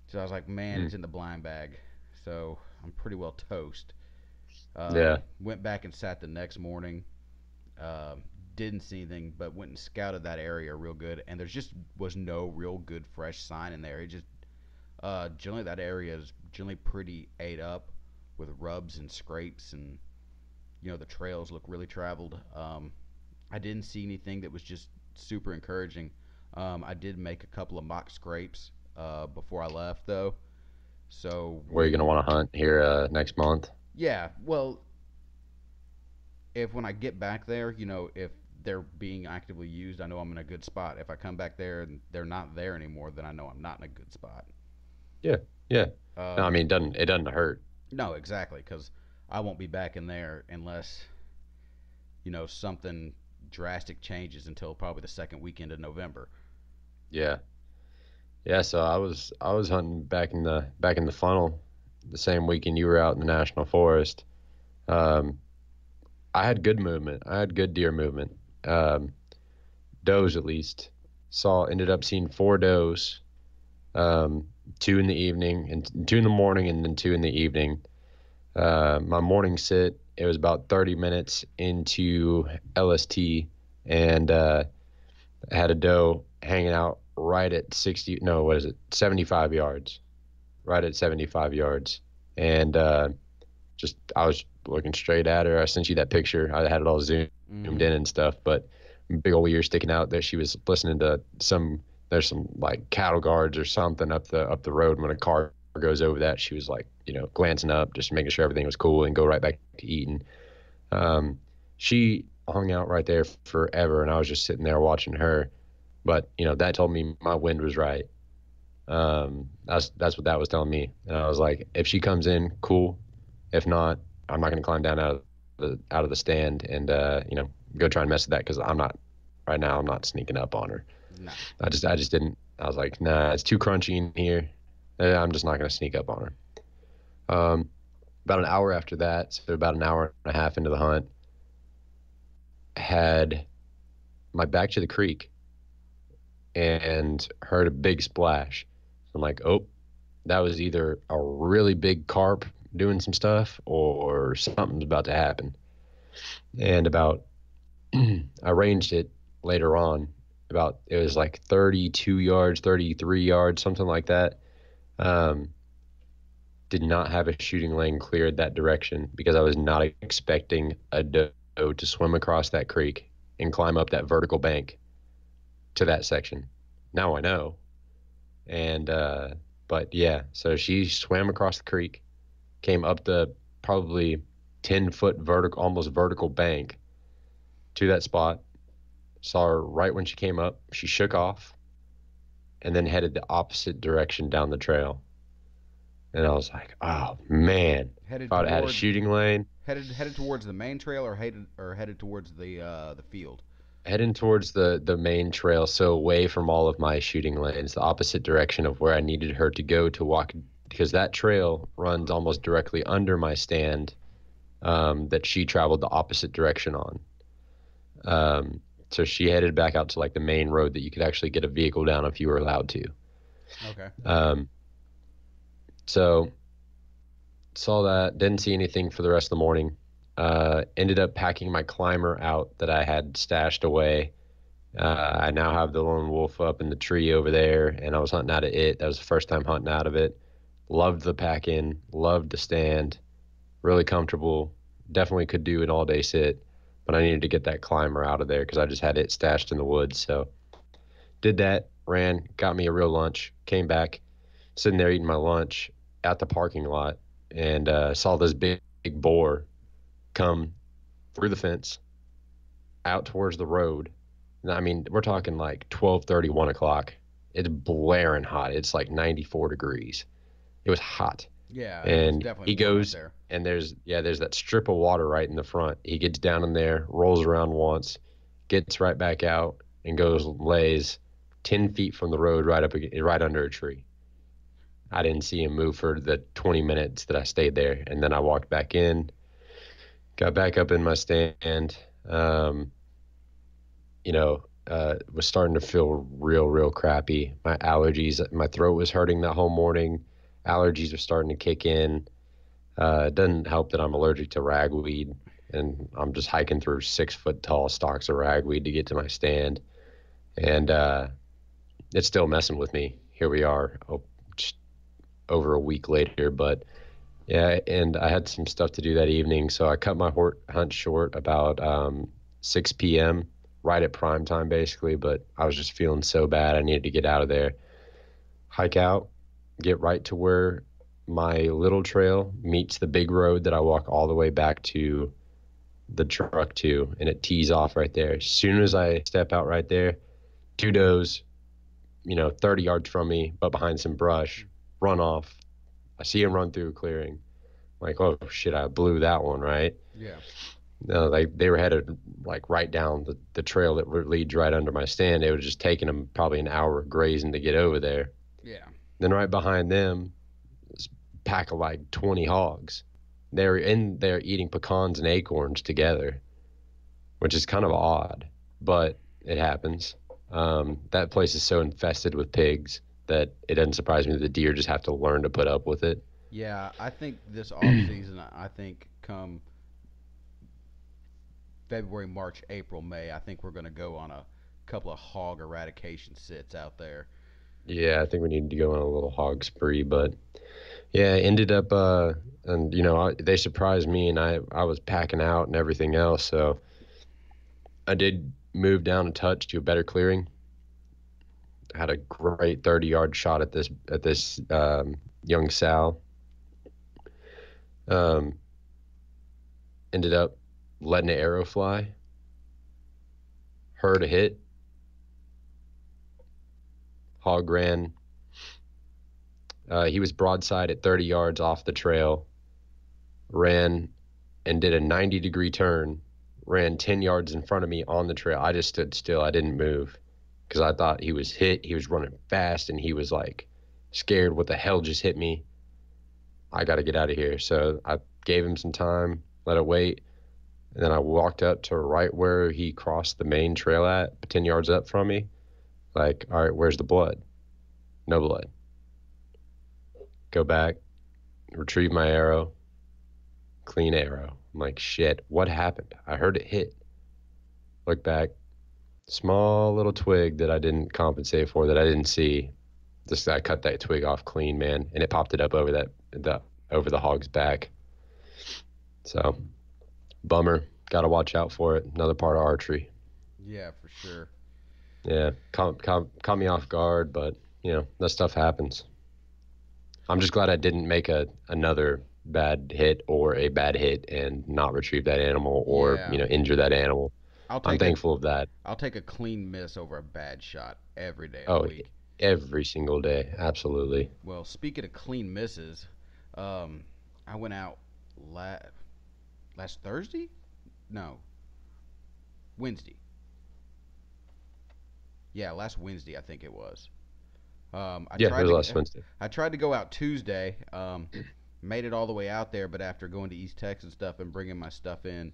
So I was like, man, mm, it's in the blind bag. So I'm pretty well toast. yeah. Went back and sat the next morning. Um, didn't see anything, but went and scouted that area real good, and there just was no real good fresh sign in there. It just generally that area is generally pretty ate up with rubs and scrapes, and the trails look really traveled. I didn't see anything that was just super encouraging. I did make a couple of mock scrapes before I left though. So Where are you gonna when want to hunt here next month? yeah, well, if when I get back there, if they're being actively used, I know I'm in a good spot. If I come back there and they're not there anymore, then I know I'm not in a good spot. Yeah. Yeah. No, I Um, mean it doesn't hurt. no, exactly, because I won't be back in there unless something drastic changes until probably the second weekend of November. Yeah. Yeah, so I was hunting back in the funnel the same weekend you were out in the national forest. Um, I had good movement. I had good deer movement. Um, Does at least. Ended up seeing four does, two in the evening and two in the morning and then two in the evening. My morning sit, it was about 30 minutes into LST, and I had a doe hanging out right at 60, no, what is it, 75 yards, right at 75 yards. And just, I was looking straight at her. I sent you that picture. I had it all zoomed in Mm-hmm. and stuff, but big old ears sticking out there. She was listening to there's some like cattle guards or something up the road. When a car goes over that, she was like, glancing up, just making sure everything was cool and go right back to eating. Um, she hung out right there forever, and I was just sitting there watching her. But that told me my wind was right. That's what that was telling me, and I was like, if she comes in, cool. If not, I'm not going to climb down out of the stand and go try and mess with that because I'm not right now. I'm not sneaking up on her. Nah. I just didn't. I was like, nah, it's too crunchy in here. I'm just not going to sneak up on her. About an hour after that, so about an hour and a half into the hunt, had my back to the creek and heard a big splash. So I'm like, oh, that was either a really big carp doing some stuff or something's about to happen. And I ranged it later on. It was like 32 yards, 33 yards, something like that. Um, did not have a shooting lane cleared that direction because I was not expecting a doe to swim across that creek and climb up that vertical bank to that section. Now I know. And but yeah, so she swam across the creek, came up the probably 10-foot vertical, almost vertical bank to that spot. Saw her right when she came up. She shook off and then headed the opposite direction down the trail. And I was like, oh man, if Headed I'd had a toward shooting lane, headed towards the main trail, or headed towards the field. heading towards the main trail, so away from all of my shooting lanes, the opposite direction of where I needed her to go to walk, because that trail runs almost directly under my stand, that she traveled the opposite direction on. So she headed back out to like the main road that you could actually get a vehicle down if you were allowed to. Okay. Um, so saw that, didn't see anything for the rest of the morning. Ended up packing my climber out that I had stashed away. I now have the lone wolf up in the tree over there, and I was hunting out of it. That was the first time hunting out of it. Loved the pack in, loved the stand, really comfortable. Definitely could do an all day sit, but I needed to get that climber out of there because I just had it stashed in the woods. So did that, ran, got me a real lunch, came back, sitting there eating my lunch at the parking lot, and saw this big boar come through the fence out towards the road. And I mean, we're talking like 12:30, 1 o'clock. It's blaring hot. It's like 94 degrees. It was hot. Yeah, it was And definitely he warm out goes, there. and there's that strip of water right in the front. He gets down in there, rolls around once, gets right back out, and goes lays 10 feet from the road right under a tree. I didn't see him move for the 20 minutes that I stayed there. And then I walked back in, got back up in my stand, um, was starting to feel real crappy. My allergies, my throat was hurting that whole morning. Allergies were starting to kick in. It doesn't help that I'm allergic to ragweed, and I'm just hiking through 6 foot tall stalks of ragweed to get to my stand. And it's still messing with me. Here we are, just over a week later. But yeah, and I had some stuff to do that evening, so I cut my hunt short about 6 p.m., right at prime time, basically. But I was just feeling so bad. I needed to get out of there, hike out, get right to where my little trail meets the big road that I walk all the way back to the truck to, and it tees off right there. As soon as I step out right there, two does, 30 yards from me, but behind some brush, run off. I see him run through a clearing. Like, oh shit, I blew that one, right? Yeah. No, they were headed like right down the trail that leads right under my stand. It was just taking them probably an hour of grazing to get over there. Yeah. Then right behind them, this pack of like 20 hogs. They're in there eating pecans and acorns together, which is kind of odd, but it happens. That place is so infested with pigs that it doesn't surprise me that the deer just have to learn to put up with it. Yeah, I think this off season, I think come February, March, April, May, I think we're going to go on a couple of hog eradication sits out there. Yeah, I think we need to go on a little hog spree, but yeah, ended up, and they surprised me, and I was packing out and everything else, so I did move down a touch to a better clearing. I had a great 30-yard shot at this young sow. Um, Ended up letting an arrow fly, heard a hit, hog ran. He was broadside at 30 yards off the trail, ran and did a 90-degree turn, ran 10 yards in front of me on the trail. I just stood still. I didn't move because I thought he was hit. He was running fast, and he was like scared. What the hell just hit me? I got to get out of here. So I gave him some time, let it wait. And then I walked up to right where he crossed the main trail at, 10 yards up from me. Like, all right, where's the blood? No blood. Go back, retrieve my arrow, clean arrow. I'm like, shit, what happened? I heard it hit. Look back, small little twig that I didn't compensate for, that I didn't see. Just I cut that twig off clean, man, and it popped it up over the hog's back. So, bummer. Got to watch out for it. Another part of archery. Yeah, for sure. Yeah, caught me off guard, but that stuff happens. I'm just glad I didn't make another bad hit or a bad hit and not retrieve that animal or Yeah. injure that animal. I'll I'm take a thankful of that. I'll take a clean miss over a bad shot every day of the Oh, week. every single day, absolutely. Well, speaking of clean misses, um, I went out last Thursday? No, Wednesday. Yeah, last Wednesday I think it was. I Yeah, it tried was last to Wednesday. I tried to go out Tuesday. Made it all the way out there, but after going to East Texas and stuff and bringing my stuff in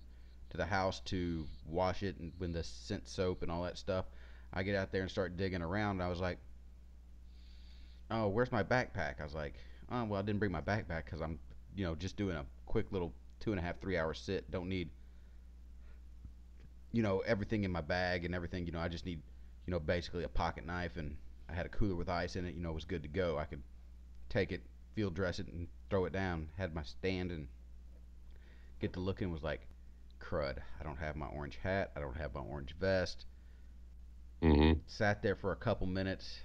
to the house to wash it and with the scent soap and all that stuff, I get out there and start digging around. And I was like, "Oh, where's my backpack?" I was like, "Oh, well, I didn't bring my backpack because I'm, just doing a quick little 2.5, 3 hour sit. Don't need, everything in my bag and everything. I just need, basically a pocket knife and I had a cooler with ice in it. It was good to go. I could take it, field dress it, and throw it down. Had my stand and get to looking. Was like, crud. I don't have my orange hat. I don't have my orange vest. Hmm. Sat there for a couple minutes,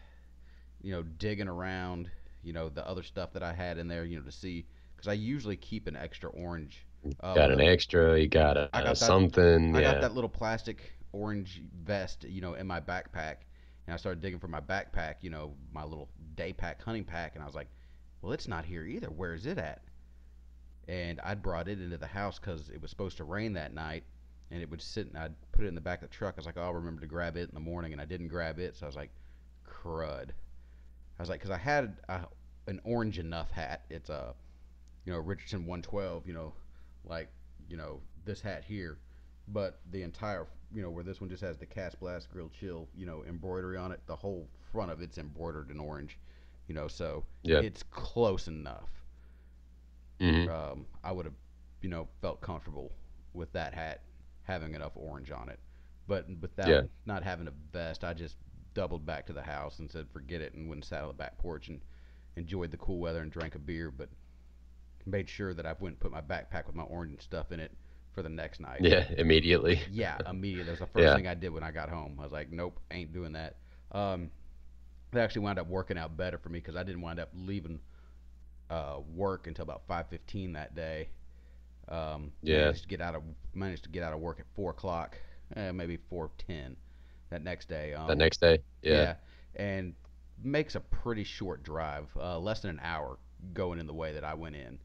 digging around, the other stuff that I had in there, to see, because I usually keep an extra orange. Got With an a, extra. You got I a got that, something. I got Yeah. that little plastic orange vest, in my backpack, and I started digging for my backpack, my little day pack, hunting pack, and I was like, well, it's not here either. Where is it at? And I'd brought it into the house because it was supposed to rain that night, and it would sit, and I'd put it in the back of the truck. I was like, oh, I'll remember to grab it in the morning, and I didn't grab it, so I was like, crud. I was like, because an orange enough hat. It's a Richardson 112. Like this hat here, but the entire where this one just has the Cast Blast Grill Chill embroidery on it. The whole front of it's embroidered in orange. So Yeah. it's close enough. Hmm. I would have felt comfortable with that hat having enough orange on it, but without Yeah. not having a vest, I just doubled back to the house and said forget it and went and sat on the back porch and enjoyed the cool weather and drank a beer, but made sure that I went and put my backpack with my orange stuff in it for the next night. Yeah. Immediately. Yeah, immediately. That was the first Yeah. thing I did when I got home. I was like, nope, ain't doing that. Um, that actually wound up working out better for me because I didn't wind up leaving work until about 5:15 that day. Yeah. Managed to get out of work at 4 o'clock, maybe 4:10 that next day. That next day. Yeah. Yeah, and makes a pretty short drive, less than an hour going in the way that I went in,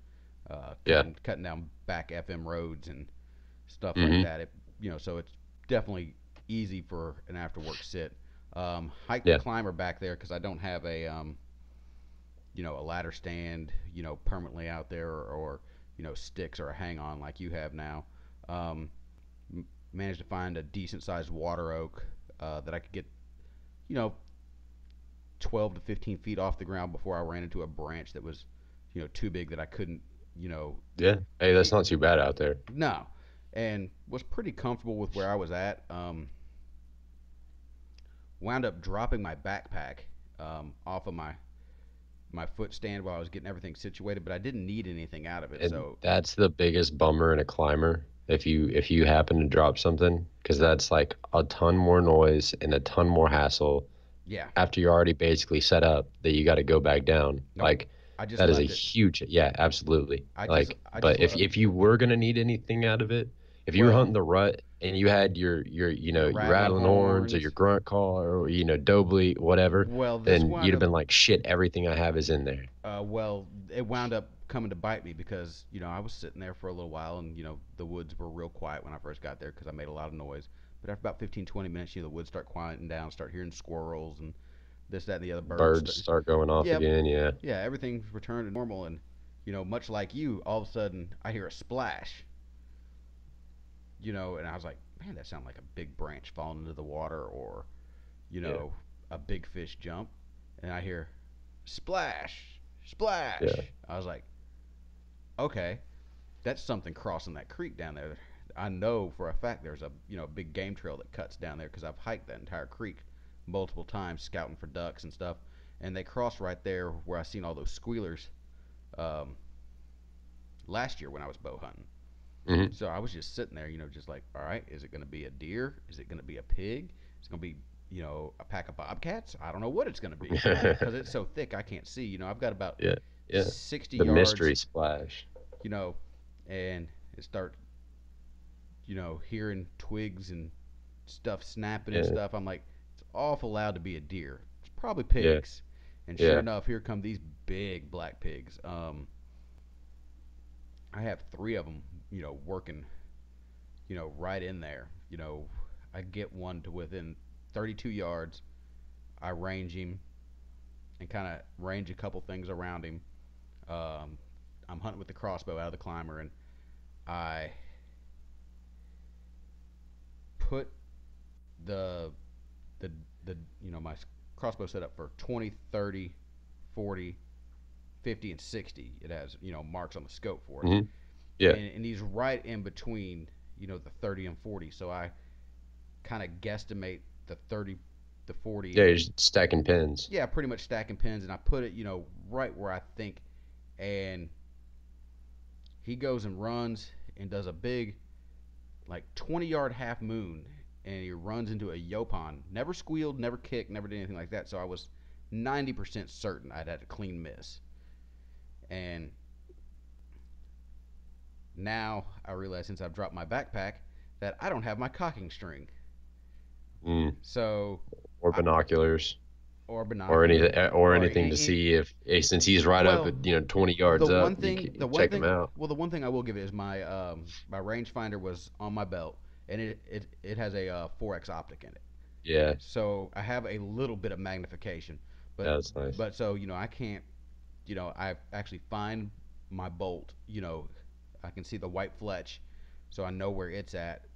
Yeah. cutting down back FM roads and stuff like Hmm. that. So it's definitely easy for an after work sit. Hike the Yeah. climber back there because I don't have a ladder stand, permanently out there or sticks or a hang on like you have now. Um, Managed to find a decent sized water oak that I could get, you know, 12 to 15 feet off the ground before I ran into a branch that was, too big that I couldn't, you know, Yeah. Hey, that's it, not too bad out there. no, and was pretty comfortable with where I was at. Wound up dropping my backpack off of my foot stand while I was getting everything situated, but I didn't need anything out of it. And So that's the biggest bummer in a climber if you happen to drop something, because that's like a ton more noise and a ton more hassle yeah, after you're already basically set up that you got to go back down. nope. Like I just that is a left it. huge, yeah, absolutely. I just But if left. if you were gonna need anything out of it, if you were Well, hunting the rut and you had your your your rattling rattling horns or your horns. grunt call or doe bleat, whatever, Well, this then wound you'd have up. been like, shit, everything I have is in there. Well, it wound up coming to bite me because I was sitting there for a little while, and the woods were real quiet when I first got there because I made a lot of noise. But after about 15, 20 minutes, the woods start quieting down, start hearing squirrels and this, that, and the other birds. Birds start going off Yep, again, yeah. yeah, everything's returned to normal, and much like you, all of a sudden I hear a splash, and I was like, man, that sounded like a big branch falling into the water, or you Yeah. know, a big fish jump, and I hear splash, splash. Yeah. I was like, okay, that's something crossing that creek down there. I know for a fact there's a big game trail that cuts down there because I've hiked that entire creek multiple times scouting for ducks and stuff, and they cross right there where I seen all those squealers um, last year when I was bow hunting. Hmm. So I was just sitting there, just like, all right, is it going to be a deer? Is it going to be a pig? Is it going to be a pack of bobcats? I don't know what it's going to be because it's so thick I can't see. I've got about Yeah. Yeah. 60 The yards, mystery splash. you know, and it start hearing twigs and stuff snapping and Yeah. stuff. I'm like, it's awful loud to be a deer. It's probably Yeah. pigs. And sure Yeah. enough, here come these big black pigs. I have three of them, working, right in there. I get one to within 32 yards. I range him and kind of range a couple things around him. Um, I'm hunting with the crossbow out of the climber, and I put the the the my crossbow set up for 20, 30, 40, 50, and 60. It has marks on the scope for it, Hmm. Yeah. and he's right in between the 30 and 40. So I kind of guesstimate the 30, the 40, Yeah, and you're just stacking pins. yeah, pretty much stacking pins, and I put it right where I think, and he goes and runs and does a big like 20-yard half moon, and he runs into a yopon. Never squealed, never kicked, never did anything like that. So I was 90% certain I'd had a clean miss. And now I realize since I've dropped my backpack that I don't have my cocking string. Mm. So Or I, binoculars. or Or binoculars, anything, or or anything to see if, since he's right up well, at 20 the yards up, one you thing, the can one check him thing, out. well, the one thing I will give it is my rangefinder was on my belt, and it has a 4x optic in it. Yeah, So I have a little bit of magnification, but yeah, that's nice. so I can't I actually find my bolt. I can see the white fletch, so I know where it's at.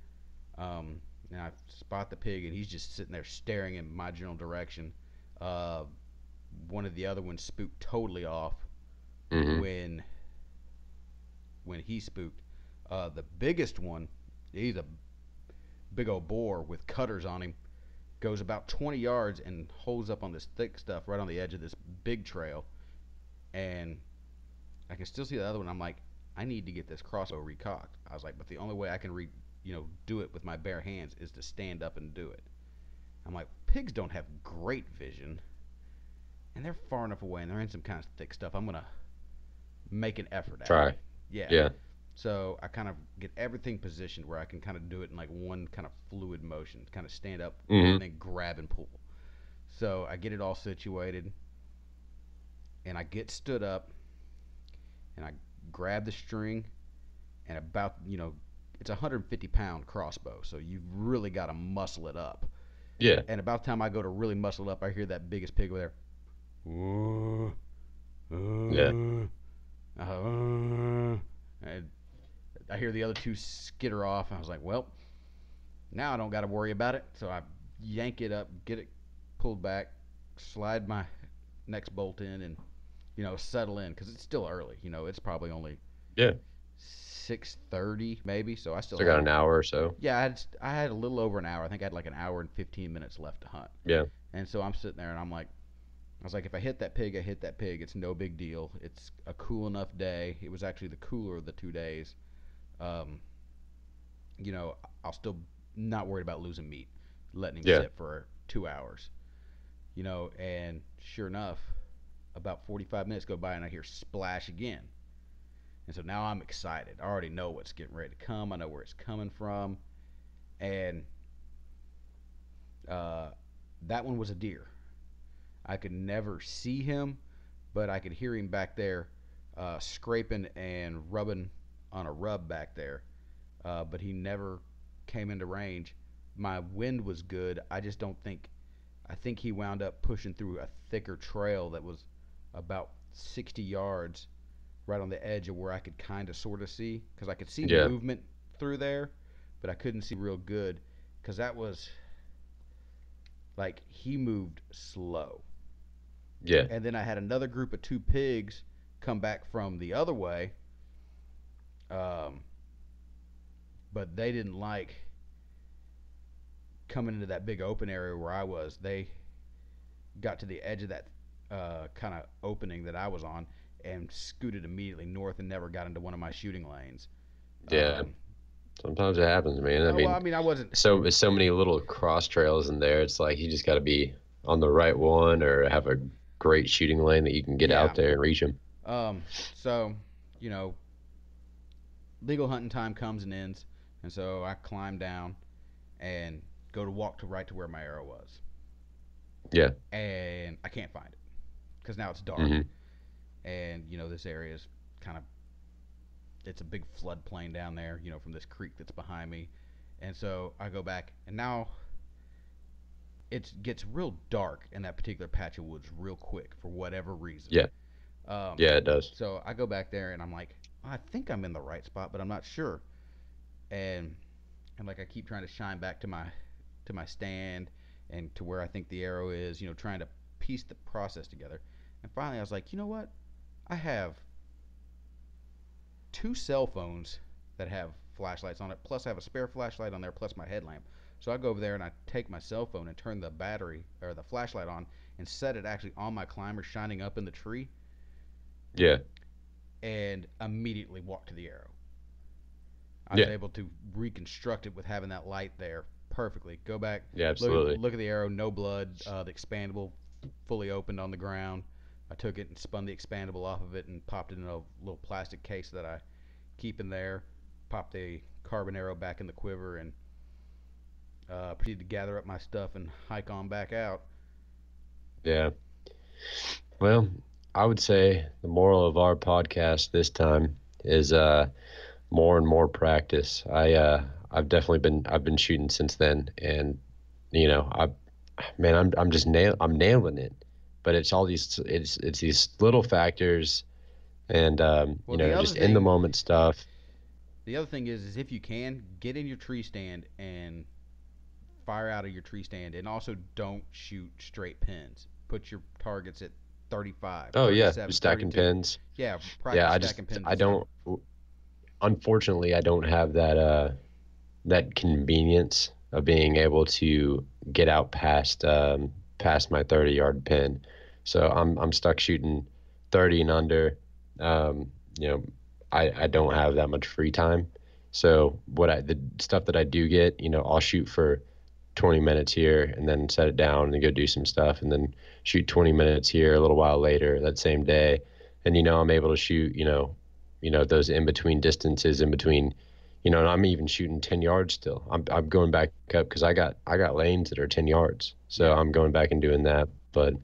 And I spot the pig, and he's just sitting there staring in my general direction. Uh, One of the other ones spooked totally off Mm-hmm. when he spooked. The biggest one, he's a big old boar with cutters on him, goes about 20 yards and holds up on this thick stuff right on the edge of this big trail. And I can still see the other one. I'm like, I need to get this crossbow recocked. I was like, but the only way I can do it with my bare hands is to stand up and do it. I'm like, pigs don't have great vision, and they're far enough away, and they're in some kind of thick stuff. I'm gonna make an effort at it. Try. Yeah. Yeah. So I kind of get everything positioned where I can kind of do it in like one kind of fluid motion, kind of stand up Mm-hmm. and then grab and pull. So I get it all situated, and I get stood up, and I grab the string, and it's a 150-pound crossbow, so you've really got to muscle it up. Yeah. And about the time I go to really muscle it up, I hear that biggest pig over there. Yeah. And I hear the other two skitter off. I was like, well, now I don't got to worry about it. So I yank it up, get it pulled back, slide my next bolt in, and settle in because it's still early. It's probably only Yeah. 6:30 maybe. So I still Still got an hour or so. Yeah, I had a little over an hour. I think I had like an hour and 15 minutes left to hunt. Yeah. And so I'm sitting there, and I was like, if I hit that pig, I hit that pig. It's no big deal. It's a cool enough day. It was actually the cooler of the 2 days. Um, I'll still not worried about losing meat, letting him Yeah. sit for 2 hours. And sure enough, about 45 minutes go by, and I hear splash again. And so now I'm excited. I already know what's getting ready to come. I know where it's coming from. And that one was a deer. I could never see him, but I could hear him back there scraping and rubbing on a rub back there. But he never came into range. My wind was good. I think he wound up pushing through a thicker trail that was about 60 yards right on the edge of where I could kind of sort of see, because I could see Yeah. movement through there, but I couldn't see real good because that was like he moved slow. Yeah. And then I had another group of two pigs come back from the other way, but they didn't like coming into that big open area where I was. They got to the edge of that kind of opening that I was on and scooted immediately north and never got into one of my shooting lanes. Yeah. Sometimes it happens, man. I mean, I wasn't. So many little cross trails in there. It's like you just got to be on the right one or have a great shooting lane that you can get Yeah. out there and reach them. So, legal hunting time comes and ends, and so I climb down and go to walk right to where my arrow was. Yeah. And I can't find it because now it's dark, Mhm. and this area is kind of, it's a big floodplain down there, from this creek that's behind me, and so I go back, and now it gets real dark in that particular patch of woods real quick for whatever reason. Yeah. Yeah, it does. So I go back there, and I'm like, I think I'm in the right spot, but I'm not sure. And like I keep trying to shine back to my stand and to where I think the arrow is, trying to piece the process together. And finally I was like, you know what? I have two cell phones that have flashlights on it, plus I have a spare flashlight on there, plus my headlamp. So I go over there and I take my cell phone and turn the battery or the flashlight on and set it actually on my climber, shining up in the tree, Yeah. and immediately walk to the arrow. I was Yeah. able to reconstruct it with having that light there perfectly. Go back, Yeah, absolutely. look at the arrow, no blood, the expandable fully opened on the ground. I took it and spun the expandable off of it and popped it in a little plastic case that I keep in there. Popped the carbon arrow back in the quiver and proceeded to gather up my stuff and hike on back out. Yeah. Well, I would say the moral of our podcast this time is more and more practice. I've definitely been shooting since then, and I'm nailing it. but it's all these it's these little factors, and Well, the other just in the thing, moment stuff. the other thing is if you can get in your tree stand and fire out of your tree stand, and also don't shoot straight pins. Put your targets at 35, Oh yeah, 37, stacking 32. pins. Yeah, Yeah, practice stacking pins I and stuff. don't, unfortunately, I don't have that convenience of being able to get out past my 30-yard pin. So I'm stuck shooting 30 and under. Um, you know, I don't have that much free time. So the stuff that I do get, I'll shoot for 20 minutes here and then set it down and go do some stuff and then shoot 20 minutes here a little while later that same day. And I'm able to shoot, those in between distances in between, and I'm even shooting 10 yards still. I'm going back up because I got lanes that are 10 yards. So Yeah, I'm going back and doing that. But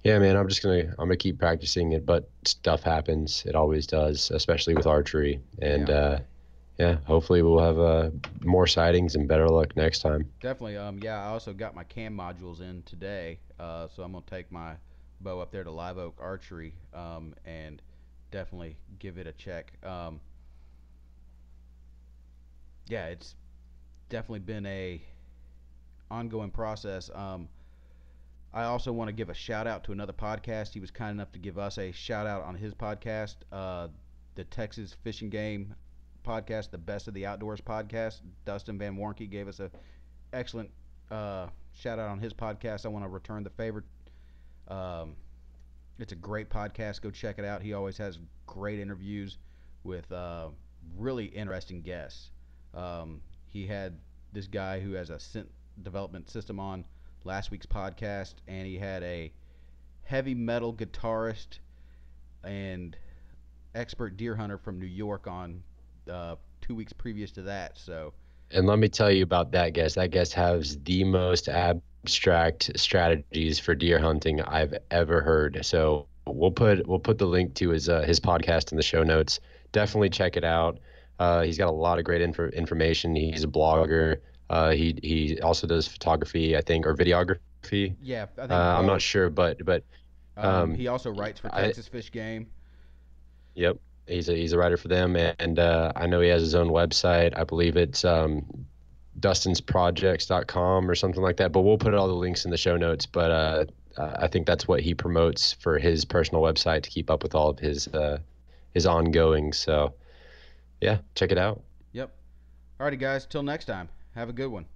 yeah, man, I'm gonna keep practicing it, but stuff happens. It always does, especially with archery. And yeah, yeah, hopefully we'll have more sightings and better luck next time. definitely. Yeah, I also got my cam modules in today, so I'm gonna take my bow up there to Live Oak Archery, and definitely give it a check. Yeah, it's definitely been a ongoing process. I also want to give a shout out to another podcast. He was kind enough to give us a shout out on his podcast, the Texas Fishing Game podcast, the Best of the Outdoors podcast. Dustin Van Warnke gave us a excellent shout out on his podcast. I want to return the favor. Um, it's a great podcast. Go check it out. He always has great interviews with really interesting guests. He had this guy who has a scent development system on last week's podcast, and he had a heavy metal guitarist and expert deer hunter from New York on 2 weeks previous to that. So And let me tell you about that guest. That guest has the most abstract strategies for deer hunting I've ever heard. So we'll put the link to his podcast in the show notes. Definitely check it out. He's got a lot of great information. He's a blogger. He also does photography, I think, or videography. yeah, I think I'm not both. sure, but He um, also writes for I Texas Fish Game. yep, he's a writer for them, and I know he has his own website. I believe it's dustinsprojects.com or something like that. But we'll put all the links in the show notes. But I think that's what he promotes for his personal website to keep up with all of his ongoing. So yeah, check it out. Yep. Alrighty, guys. Till next time. Have a good one.